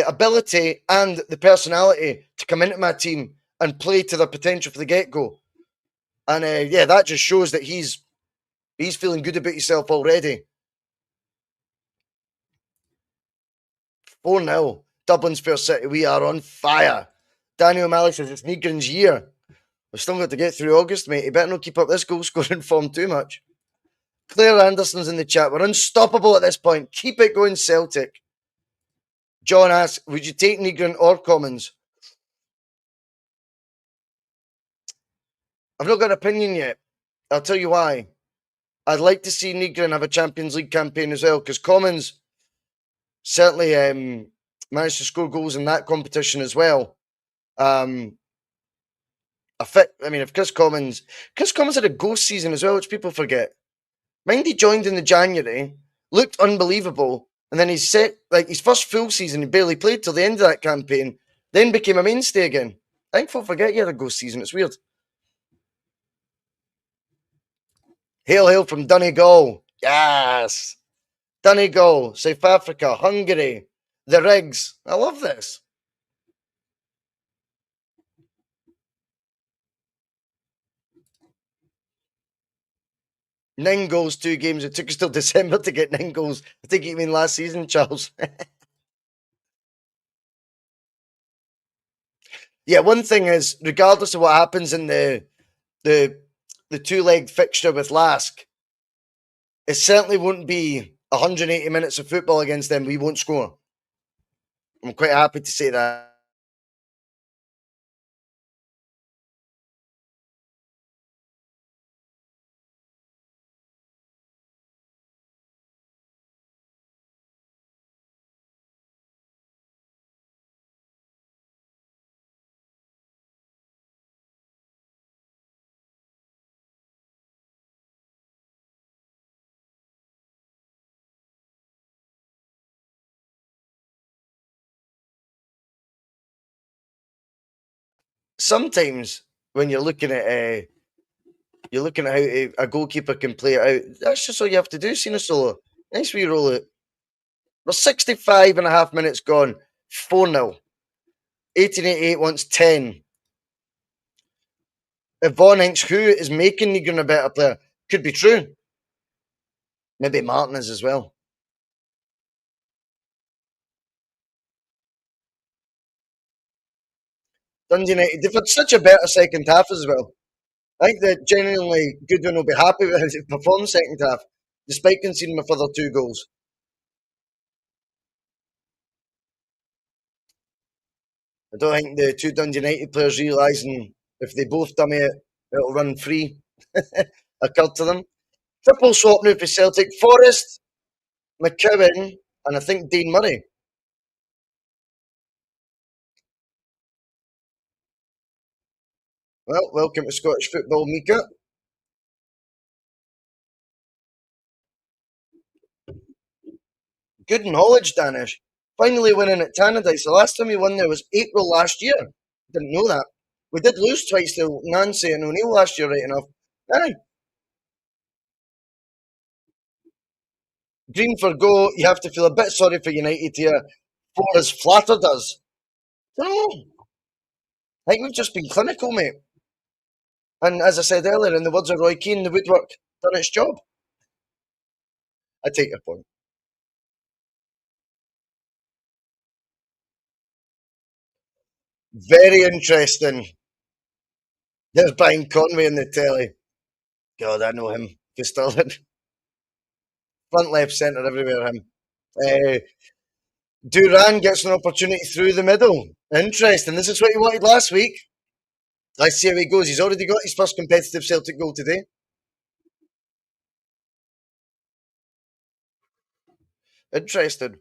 ability and the personality to come into my team and play to their potential for the get-go. And yeah, that just shows that he's feeling good about himself already. 4-0. Dublin's First City. We are on fire. Daniel O'Malley says it's Negron's year. We've still got to get through August, mate. He better not keep up this goal scoring form too much. Claire Anderson's in the chat. We're unstoppable at this point. Keep it going, Celtic. John asks, would you take Negron or Commons? I've not got an opinion yet. I'll tell you why. I'd like to see Negron have a Champions League campaign as well, because Commons certainly managed to score goals in that competition as well. If Chris Commons had a ghost season as well, which people forget. Mind he joined in the January, looked unbelievable, and then his first full season, he barely played till the end of that campaign, then became a mainstay again. I think folk forget he had a ghost season. It's weird. Hail from Donegal. Yes. Donegal, South Africa, Hungary, the rigs. I love this. Nine goals, 2 games. It took us till December to get 9 goals. I think you mean last season, Charles. Yeah, one thing is, regardless of what happens in the 2-leg fixture with Lask, it certainly won't be 180 minutes of football against them. We won't score. I'm quite happy to say that. Sometimes when you're looking at how a goalkeeper can play it out, that's just all you have to do, Solo. Nice wee roll it. We're 65 and a half minutes gone. 4-0. 1888 wants 10. Yvonne thinks who is making Negron a better player. Could be true. Maybe Martin is as well. Dundee United, they've had such a better second half as well. I think that genuinely Goodwin will be happy with his performance second half, despite conceding a further 2 goals. I don't think the 2 Dundee United players realising if they both dummy it, it'll run free occurred to them. Triple swap now for Celtic. Forrest, McCowan, and I think Dean Murray. Well, welcome to Scottish football, Mika. Good knowledge, Danish. Finally winning at Tannadice. The last time we won there was April last year. Didn't know that. We did lose twice to Nancy and O'Neill last year, right enough. Aye. Green for go. You have to feel a bit sorry for United here. Forrest flattered us. Don't know. I think we've just been clinical, mate. And as I said earlier, in the words of Roy Keane, the woodwork done its job. I take your point. Very interesting. There's Brian Conway in the telly. God, I know him. Bustalgia. Front, left, centre, everywhere him. Duran gets an opportunity through the middle. Interesting. This is what he wanted last week. Let's see how he goes. He's already got his first competitive Celtic goal today. Interesting.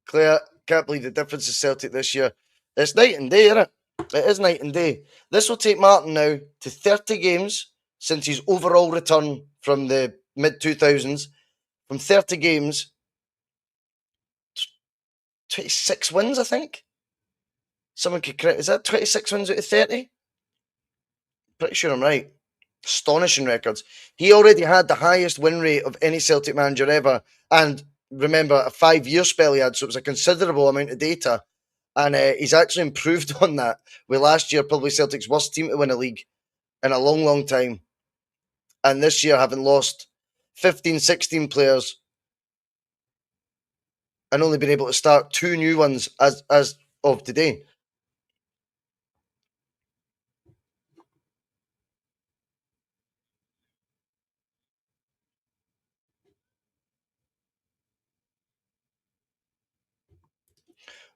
Claire, can't believe the difference in Celtic this year. It's night and day, isn't it? It is night and day. This will take Martin now to 30 games since his overall return from the mid 2000s. From 30 games, 26 wins, I think. Someone could correct. Is that 26 wins out of 30? Pretty sure I'm right. Astonishing records. He already had the highest win rate of any Celtic manager ever. And remember, a 5-year spell he had, so it was a considerable amount of data. And he's actually improved on that. With last year, probably Celtic's worst team to win a league in a long, long time. And this year, having lost 15, 16 players and only been able to start 2 new ones as of today.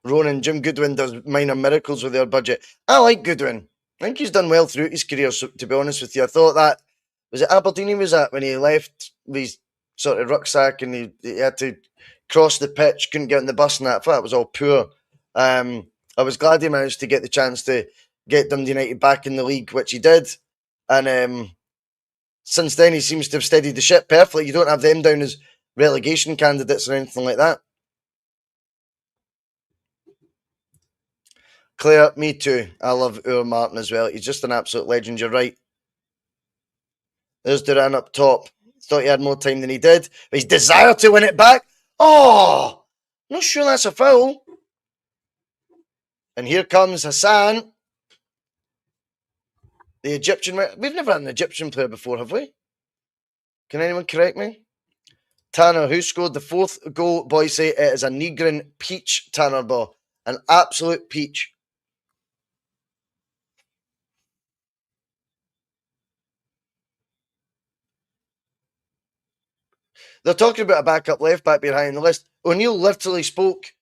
Ronan, Jim Goodwin does minor miracles with their budget. I like Goodwin. I think he's done well throughout his career, so, to be honest with you. I thought that, was it Aberdeen he was at when he left with his sort of rucksack and he had to cross the pitch, couldn't get on the bus and that. I thought it was all poor. I was glad he managed to get the chance to get Dundee United back in the league, which he did. And since then, he seems to have steadied the ship perfectly. You don't have them down as relegation candidates or anything like that. Claire, me too. I love Ur Martin as well. He's just an absolute legend. You're right. There's Duran up top. Thought he had more time than he did. But his desire to win it back. Oh, not sure that's a foul. And here comes Hassan, the Egyptian. We've never had an Egyptian player before, have we? Can anyone correct me? Tanner, who scored the 4th goal, Bhoycie? It is a Negron peach, Tanner ball. An absolute peach. They're talking about a backup left back behind the list. O'Neill literally spoke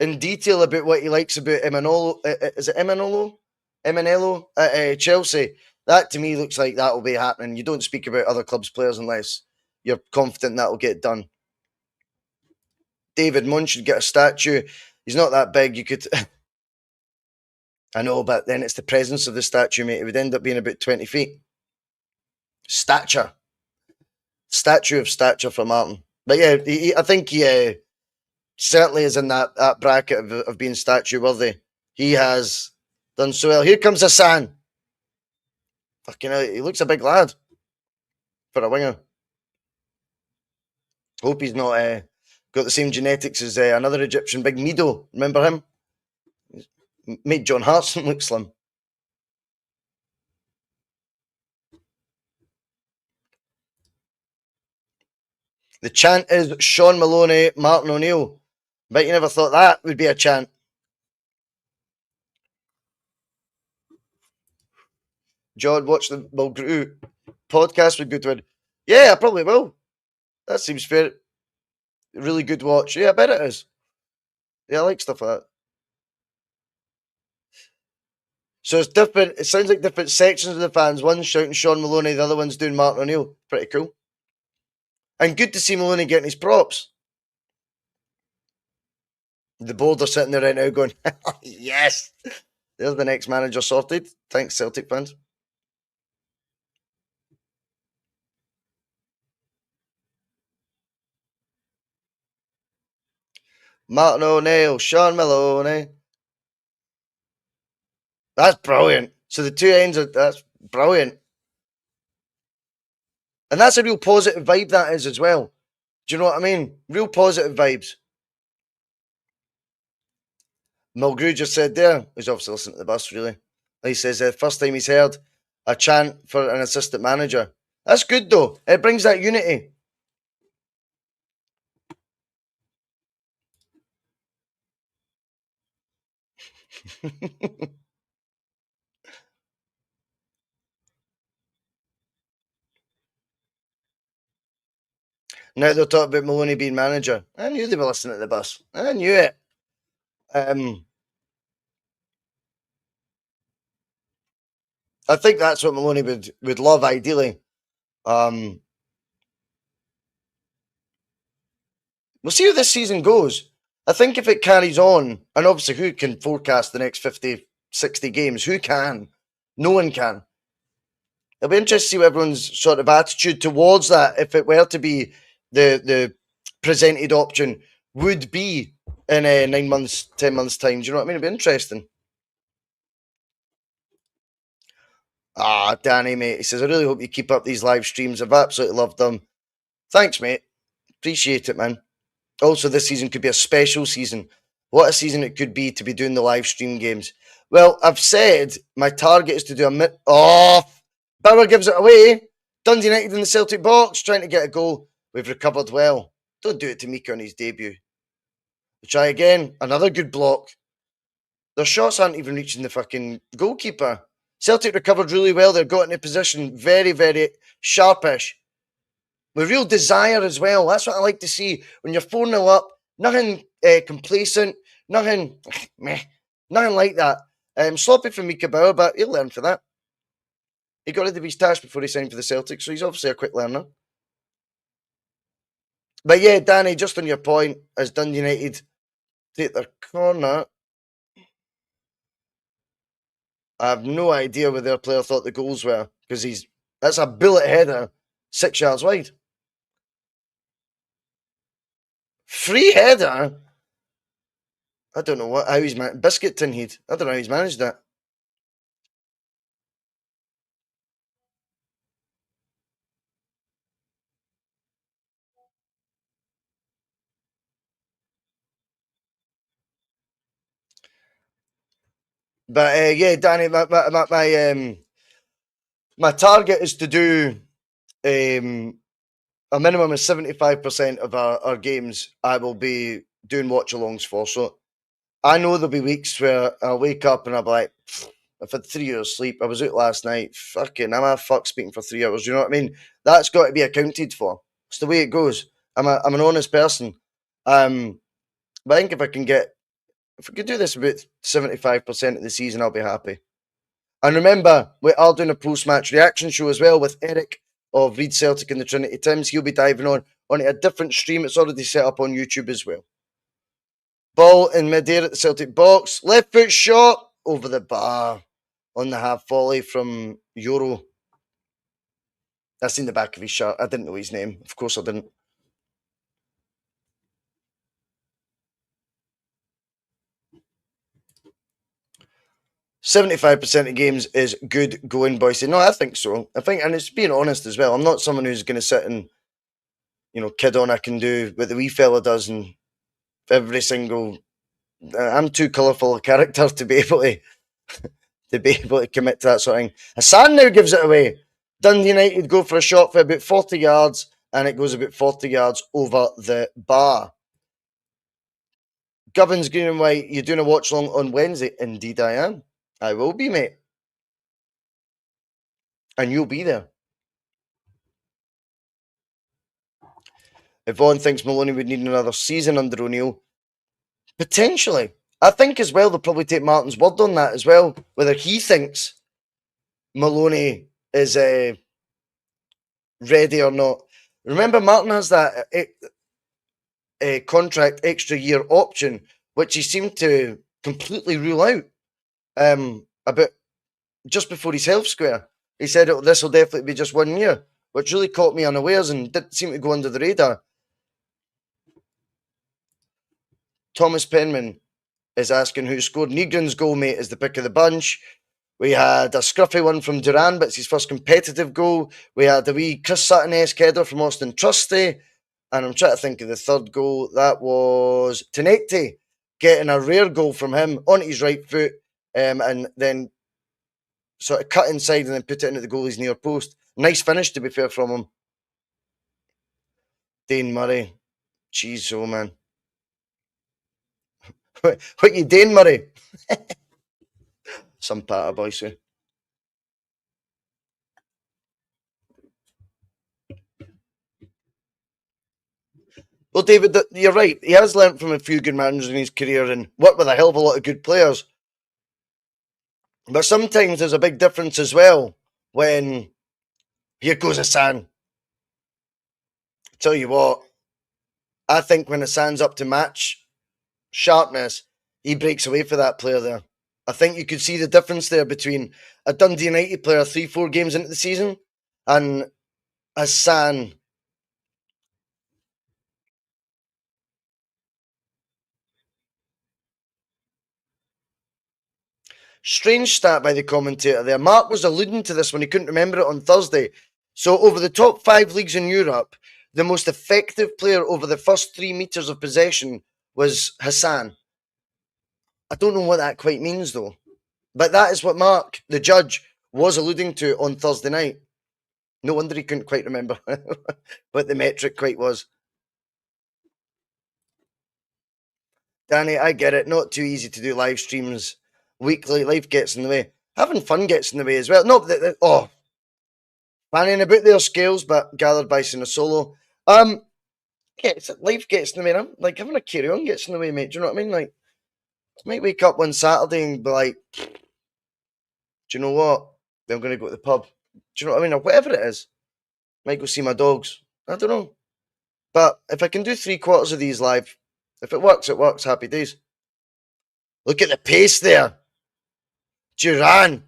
in detail about what he likes about Emanolo. Is it Emanolo? Emanello at Chelsea. That to me looks like that will be happening. You don't speak about other clubs' players unless you're confident that will get done. David Munn should get a statue. He's not that big. You could. I know, but then it's the presence of the statue, mate. It would end up being about 20 feet. Stature. Statue of stature for Martin. But yeah, I think he certainly is in that bracket of being statue worthy. He has done so well. Here comes Hassan. Fucking hell, he looks a big lad for a winger. Hope he's not got the same genetics as another Egyptian, Big Mido. Remember him? Made John Hartson look slim. The chant is Sean Maloney, Martin O'Neill. Bet you never thought that would be a chant. John, watch the Mulgrew podcast with Goodwin. Yeah, I probably will. That seems fair. Really good watch. Yeah, I bet it is. Yeah, I like stuff like that. So it's different. It sounds like different sections of the fans. One's shouting Sean Maloney, the other one's doing Martin O'Neill. Pretty cool. And good to see Maloney getting his props. The board are sitting there right now going, yes, there's the next manager sorted. Thanks, Celtic fans. Martin O'Neill, Sean Maloney. That's brilliant. So the two ends are, that's brilliant. And that's a real positive vibe that is as well. Do you know what I mean? Real positive vibes. Mulgrew just said there, he's obviously listening to the bus, really. He says, first time he's heard a chant for an assistant manager. That's good, though. It brings that unity. Now they're talking about Maloney being manager. I knew they were listening to the bus. I knew it. I think that's what Maloney would love, ideally. We'll see how this season goes. I think if it carries on, and obviously who can forecast the next 50, 60 games? Who can? No one can. It'll be interesting to see what everyone's sort of attitude towards that, if it were to be the presented option, would be in 9 months, 10 months' time. Do you know what I mean? It'll be interesting. Ah, Danny, mate. He says, I really hope you keep up these live streams. I've absolutely loved them. Thanks, mate. Appreciate it, man. Also, this season could be a special season. What a season it could be to be doing the live stream games. Well, I've said my target is to do a Oh, Bauer gives it away. Dundee United in the Celtic box, trying to get a goal. We've recovered well. Don't do it to Mika on his debut. We try again. Another good block. Their shots aren't even reaching the fucking goalkeeper. Celtic recovered really well. They've got into position very, very sharpish. With real desire as well. That's what I like to see. When you're 4-0 up, nothing complacent, nothing meh, nothing like that. Sloppy from Mika Bauer, but he'll learn for that. He got rid of his tash before he signed for the Celtic, so he's obviously a quick learner. But yeah, Danny, just on your point, as Dundee United take their corner, I have no idea where their player thought the goals were, because that's a bullet header 6 yards wide. Free header? I don't know how he's managed. Biscuit tin heat. I don't know how he's managed that. But yeah, Danny, my target is to do a minimum of 75% of our games. I will be doing watch-alongs for. So I know there'll be weeks where I'll wake up and I'll be like, I've had 3 hours sleep. I was out last night. Fucking, I'm a fuck speaking for 3 hours. You know what I mean? That's got to be accounted for. It's the way it goes. I'm an honest person. But I think if we could do this about 75% of the season, I'll be happy. And remember, we are doing a post-match reaction show as well with Eric of Read Celtic and the Trinity Tims. He'll be diving onto a different stream. It's already set up on YouTube as well. Ball in mid-air at the Celtic box. Left foot shot over the bar on the half volley from Euro. I seen the back of his shirt. I didn't know his name. Of course I didn't. "75% of games is good going, Bhoycie." No, I think so. And it's being honest as well. I'm not someone who's going to sit and, kid on I can do what the wee fella does and every single I'm too colourful a character to be able to commit to that sort of thing. Hassan now gives it away. Dundee United go for a shot for about 40 yards, and it goes about 40 yards over the bar. Govern's Green and White, you're doing a watch long on Wednesday? Indeed I am. I will be, mate. And you'll be there. If Vaughan thinks Maloney would need another season under O'Neill, potentially. I think as well they'll probably take Martin's word on that as well, whether he thinks Maloney is ready or not. Remember, Martin has that contract extra year option, which he seemed to completely rule out about just before his health scare. He said this will definitely be just 1 year, which really caught me unawares and didn't seem to go under the radar. Thomas Penman is asking who scored. Negron's goal, mate, is the pick of the bunch. We had a scruffy one from Duran, but it's his first competitive goal. We had a wee Chris Sutton-esque header from Austin Trusty. And I'm trying to think of the third goal. That was Tannadice getting a rare goal from him on his right foot and then sort of cut inside and then put it into the goalie's near post. Nice finish, to be fair, from him. Dane Murray. Jeez, oh man. What you Dane Murray? Some part of Bhoycie. Well, David, you're right. He has learnt from a few good managers in his career and worked with a hell of a lot of good players. But sometimes there's a big difference as well when here goes Hassan. Tell you what, I think when Hassan's up to match sharpness, he breaks away for that player there. I think you could see the difference there between a Dundee United player 3-4 games into the season and Hassan. Strange stat by the commentator there. Mark was alluding to this when he couldn't remember it on Thursday. So over the top 5 leagues in Europe, the most effective player over the first 3 metres of possession was Hassan. I don't know what that quite means though. But that is what Mark, the judge, was alluding to on Thursday night. No wonder he couldn't quite remember what the metric quite was. Danny, I get it. Not too easy to do live streams weekly. Life gets in the way. Having fun gets in the way as well. No, fanning about their scales, but gathered by a solo. Yeah, life gets in the way. I'm like having a carry on gets in the way, mate. Do you know what I mean? Like, I might wake up one Saturday and be like, do you know what? I'm going to go to the pub. Do you know what I mean? Or whatever it is. Might go see my dogs. I don't know. But if I can do 3/4 of these live, if it works, it works. Happy days. Look at the pace there. Duran.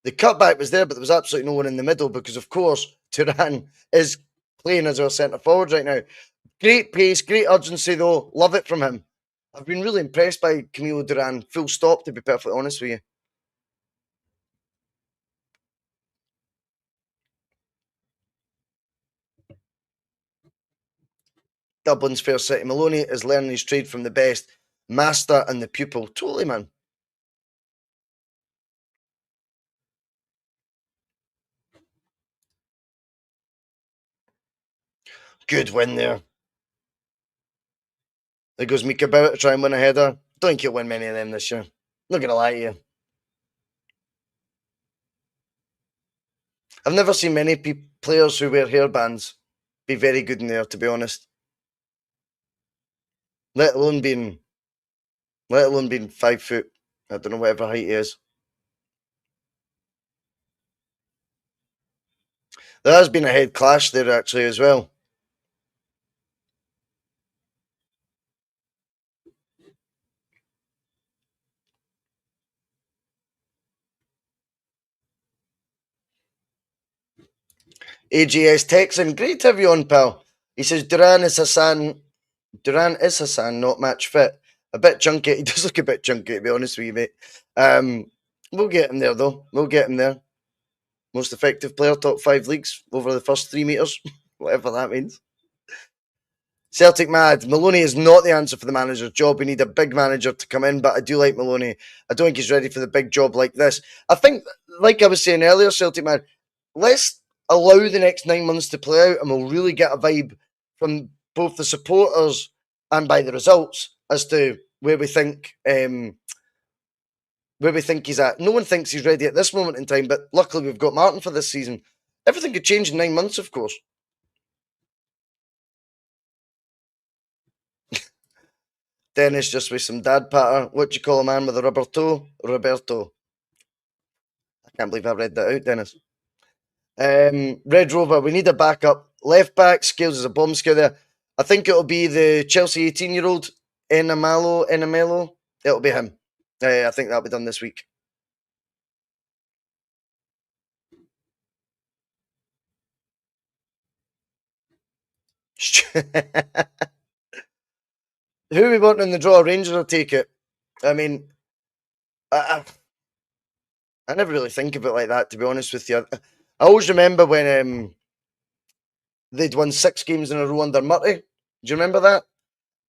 The cutback was there, but there was absolutely no one in the middle because, of course, Duran is playing as our centre forward right now. Great pace, great urgency, though. Love it from him. I've been really impressed by Camilo Duran. Full stop, to be perfectly honest with you. Dublin's Fair City. Maloney is learning his trade from the best. Master and the pupil. Totally, man. Good win there. There goes Mika Bauer to try and win a header. Don't think he'll win many of them this year. Not going to lie to you. I've never seen many players who wear hairbands be very good in there, to be honest. Let alone being 5 foot. I don't know whatever height he is. There has been a head clash there actually as well. AGS Texan, great to have you on, pal. He says Duran is Hassan, not match fit. A bit chunky. He does look a bit chunky, to be honest with you, mate. We'll get him there, though. We'll get him there. Most effective player, top 5 leagues over the first 3 metres, whatever that means. Celtic mad. Maloney is not the answer for the manager's job. We need a big manager to come in, but I do like Maloney. I don't think he's ready for the big job like this. I think, like I was saying earlier, Celtic mad, let's allow the next 9 months to play out and we'll really get a vibe from both the supporters and by the results as to where we think he's at. No one thinks he's ready at this moment in time, but luckily we've got Martin for this season. Everything could change in 9 months, of course. Dennis just with some dad patter. What do you call a man with a rubber toe? Roberto. I can't believe I read that out, Dennis. Red Rover, we need a backup. Left back, Scales is a bomb scare there. I think it'll be the Chelsea 18-year-old, Enamelo. It'll be him. I think that'll be done this week. Who we want in the draw? Rangers will take it. I mean, I never really think of it like that, to be honest with you. I always remember when they'd won 6 games in a row under Murray. Do you remember that?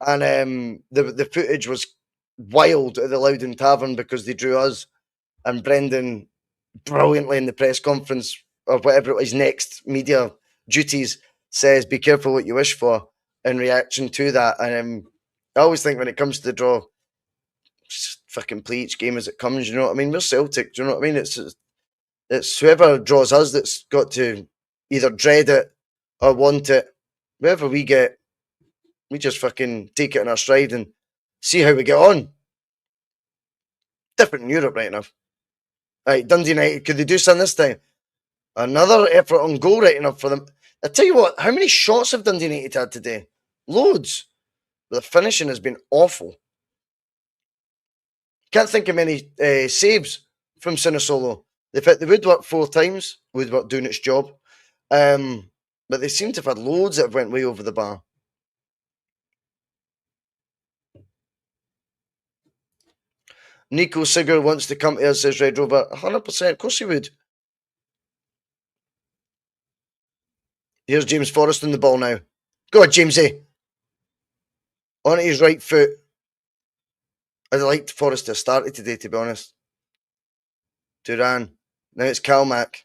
And the footage was wild at the Loudon Tavern because they drew us, and Brendan brilliantly in the press conference or whatever his next media duties says, "Be careful what you wish for," in reaction to that. And I always think when it comes to the draw, just fucking play each game as it comes. You know what I mean? We're Celtic. Do you know what I mean? It's whoever draws us that's got to either dread it or want it. Wherever we get, we just fucking take it in our stride and see how we get on. Different in Europe right now. Right, Dundee United, could they do something this time? Another effort on goal right enough for them. I tell you what, how many shots have Dundee United had today? Loads. But the finishing has been awful. Can't think of many saves from Sinisolo. They've hit the woodwork 4 times, woodwork doing its job. But they seem to have had loads that have went way over the bar. Nico Sigurd wants to come to us, says Red Rover. 100%, of course he would. Here's James Forrest on the ball now. Go on, Jamesy. On his right foot. I'd liked Forrest to have started today, to be honest. Duran. Now it's Calmac.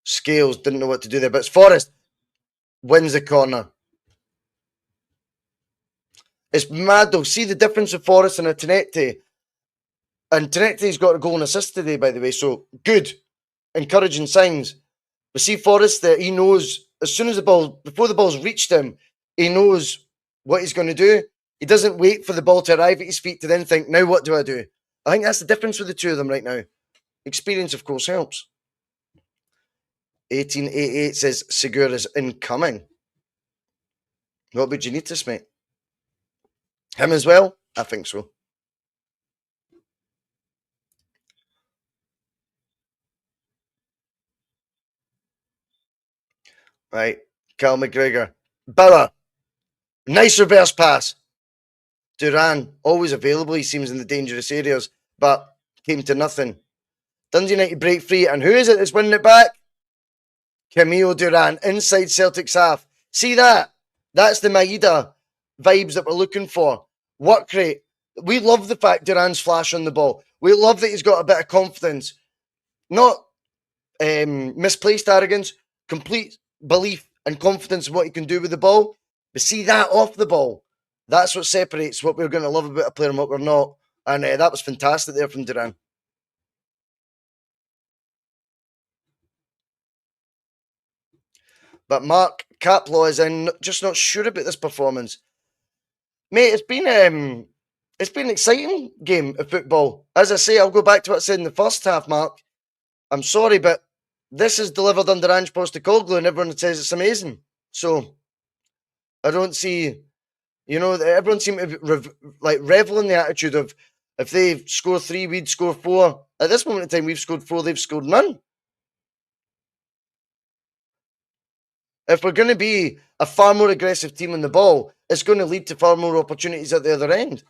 Scales didn't know what to do there, but it's Forrest. Wins the corner. It's mad though. See the difference with Forrest and a Tannadice. And Tannadice's got a goal and assist today, by the way, so good. Encouraging signs. But see Forrest that he knows as soon as before the ball's reached him, he knows what he's going to do. He doesn't wait for the ball to arrive at his feet to then think, now what do I do? I think that's the difference with the two of them right now. Experience, of course, helps. 1888 says Segura is incoming. What would you need this, mate? Him as well? I think so. Right, Cal McGregor. Bauer. Nice reverse pass. Duran, always available, he seems, in the dangerous areas, but came to nothing. Dundee United break free, and who is it that's winning it back? Camille Duran, inside Celtic's half. See that? That's the Maeda vibes that we're looking for. Work rate. We love the fact Duran's flash on the ball. We love that he's got a bit of confidence. Not misplaced arrogance, complete belief and confidence in what he can do with the ball. But see that off the ball. That's what separates what we're going to love about a player and what we're not. And that was fantastic there from Duran. But Mark Caplaw is in, just not sure about this performance. Mate, it's been an exciting game of football. As I say, I'll go back to what I said in the first half, Mark. I'm sorry, but this is delivered under Ange Postecoglou and everyone says it's amazing. So, I don't see, everyone seems to be revel in the attitude of if they score 3, we'd score 4. At this moment in time, we've scored 4, they've scored none. If we're going to be a far more aggressive team on the ball, it's going to lead to far more opportunities at the other end.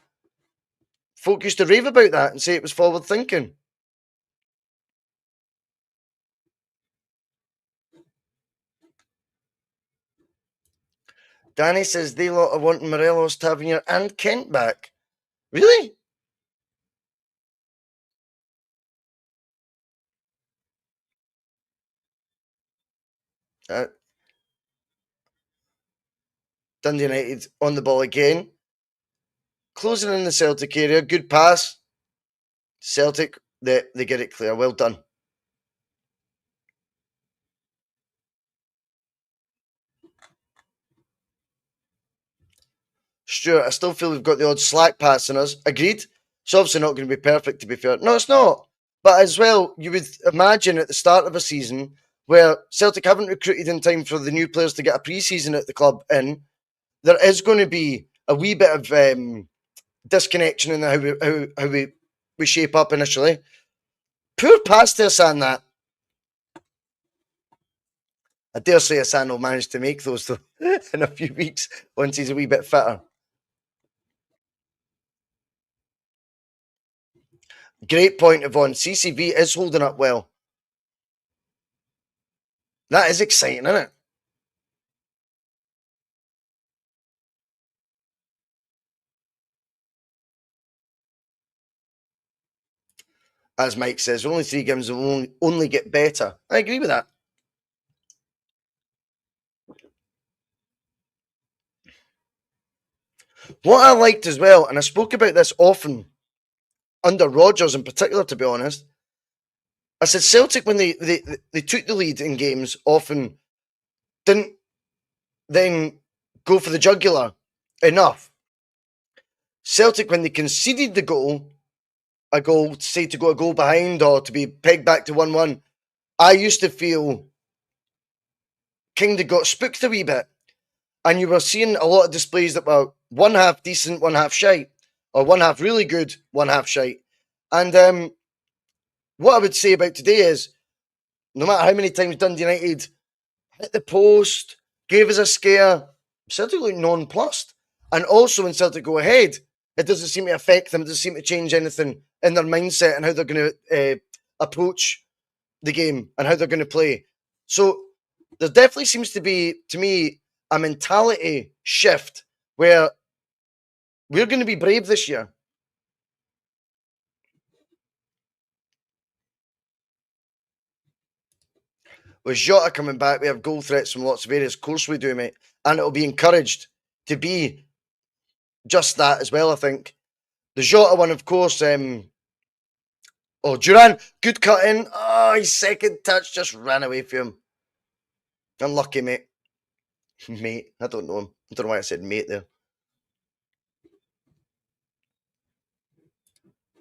Folk used to rave about that and say it was forward thinking. Danny says they lot are wanting Morelos, Tavernier, and Kent back. Really? Dundee United on the ball again. Closing in the Celtic area. Good pass. Celtic, they get it clear. Well done. Stuart, I still feel we've got the odd slack pass in us. Agreed. It's obviously not going to be perfect, to be fair. No, it's not. But as well, you would imagine at the start of a season where Celtic haven't recruited in time for the new players to get a pre-season at the club in, there is going to be a wee bit of disconnection in how we shape up initially. Poor pass to Hassan, that. I dare say Hassan will manage to make those though in a few weeks once he's a wee bit fitter. Great point, Yvonne. CCV is holding up well. That is exciting, isn't it? As Mike says, only 3 games will only get better. I agree with that. What I liked as well, and I spoke about this often under Rodgers in particular, to be honest, I said Celtic, when they took the lead in games, often didn't then go for the jugular enough. Celtic, when they conceded the goal, a goal, say to go a goal behind or to be pegged back to 1-1, I used to feel kind of got spooked a wee bit. And you were seeing a lot of displays that were one half decent, one half shite, or one half really good, one half shite. And what I would say about today is, no matter how many times Dundee United hit the post, gave us a scare, Celtic look nonplussed. And also when Celtic go ahead, it doesn't seem to affect them. It doesn't seem to change anything in their mindset and how they're going to approach the game and how they're going to play. So there definitely seems to be, to me, a mentality shift where we're going to be brave this year. With Jota coming back, we have goal threats from lots of areas. Of course we do, mate. And it'll be encouraged to be just that as well, I think. The Jota one, of course. Duran, good cut in. Oh, his second touch just ran away from him. Unlucky, mate. Mate, I don't know him. I don't know why I said mate there.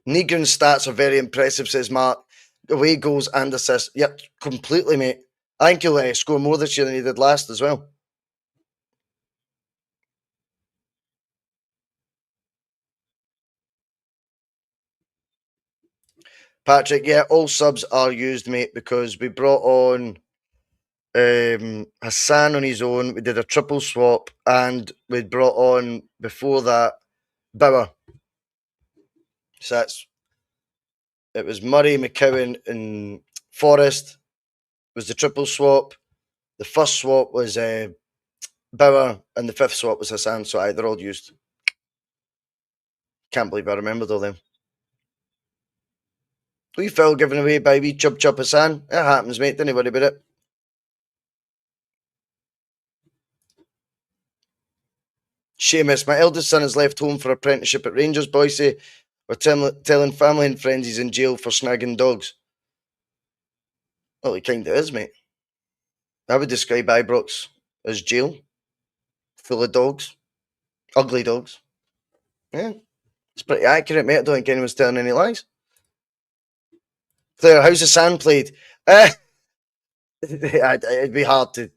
Negron's stats are very impressive, says Mark. Away goals and assists. Yep, completely, mate. I think he'll score more this year than he did last as well. Patrick, yeah, all subs are used, mate, because we brought on Hassan on his own. We did a triple swap, and we brought on, before that, Bauer. So it was Murray, McCowan, and Forrest was the triple swap. The first swap was Bauer, and the fifth swap was Hassan. So they're all used. Can't believe I remembered all them. We fell given away by wee Chub Hassan. It happens, mate. Don't worry about it. Seamus, my eldest son has left home for apprenticeship at Rangers, Bhoycie. We're telling family and friends he's in jail for snagging dogs. Well, he kind of is, mate. I would describe Ibrox as jail. Full of dogs. Ugly dogs. Yeah. It's pretty accurate, mate. I don't think anyone's telling any lies. Claire, how's the sand played? It'd be hard to...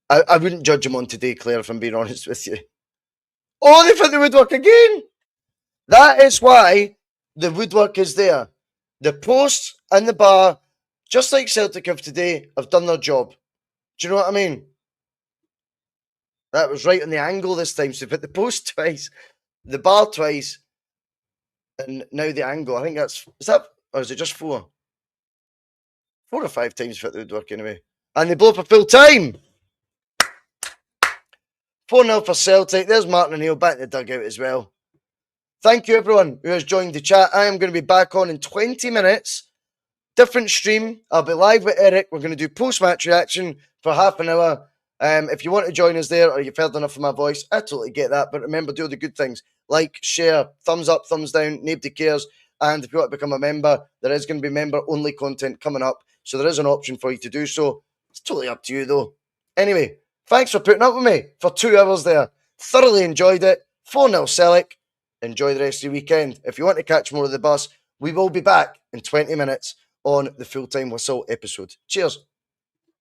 I wouldn't judge him on today, Claire, if I'm being honest with you. Oh, they found the woodwork again! That is why the woodwork is there. The posts and the bar, just like Celtic have today, have done their job. Do you know what I mean? That was right on the angle this time. So they've hit the post twice, the bar twice, and now the angle. I think that's... Is that... Or is it just 4? 4 or 5 times fit the woodwork anyway. And they blow up a full time! 4-0 for Celtic. There's Martin O'Neill back in the dugout as well. Thank you, everyone who has joined the chat. I am going to be back on in 20 minutes. Different stream. I'll be live with Eric. We're going to do post-match reaction for half an hour. If you want to join us there or you've heard enough of my voice, I totally get that. But remember, do the good things. Like, share, thumbs up, thumbs down, nobody cares. And if you want to become a member, there is going to be member-only content coming up. So there is an option for you to do so. It's totally up to you, though. Anyway, thanks for putting up with me for 2 hours there. Thoroughly enjoyed it. 4-0 Celtic. Enjoy the rest of the weekend. If you want to catch more of the bus, we will be back in 20 minutes on the Full Time Whistle episode. Cheers.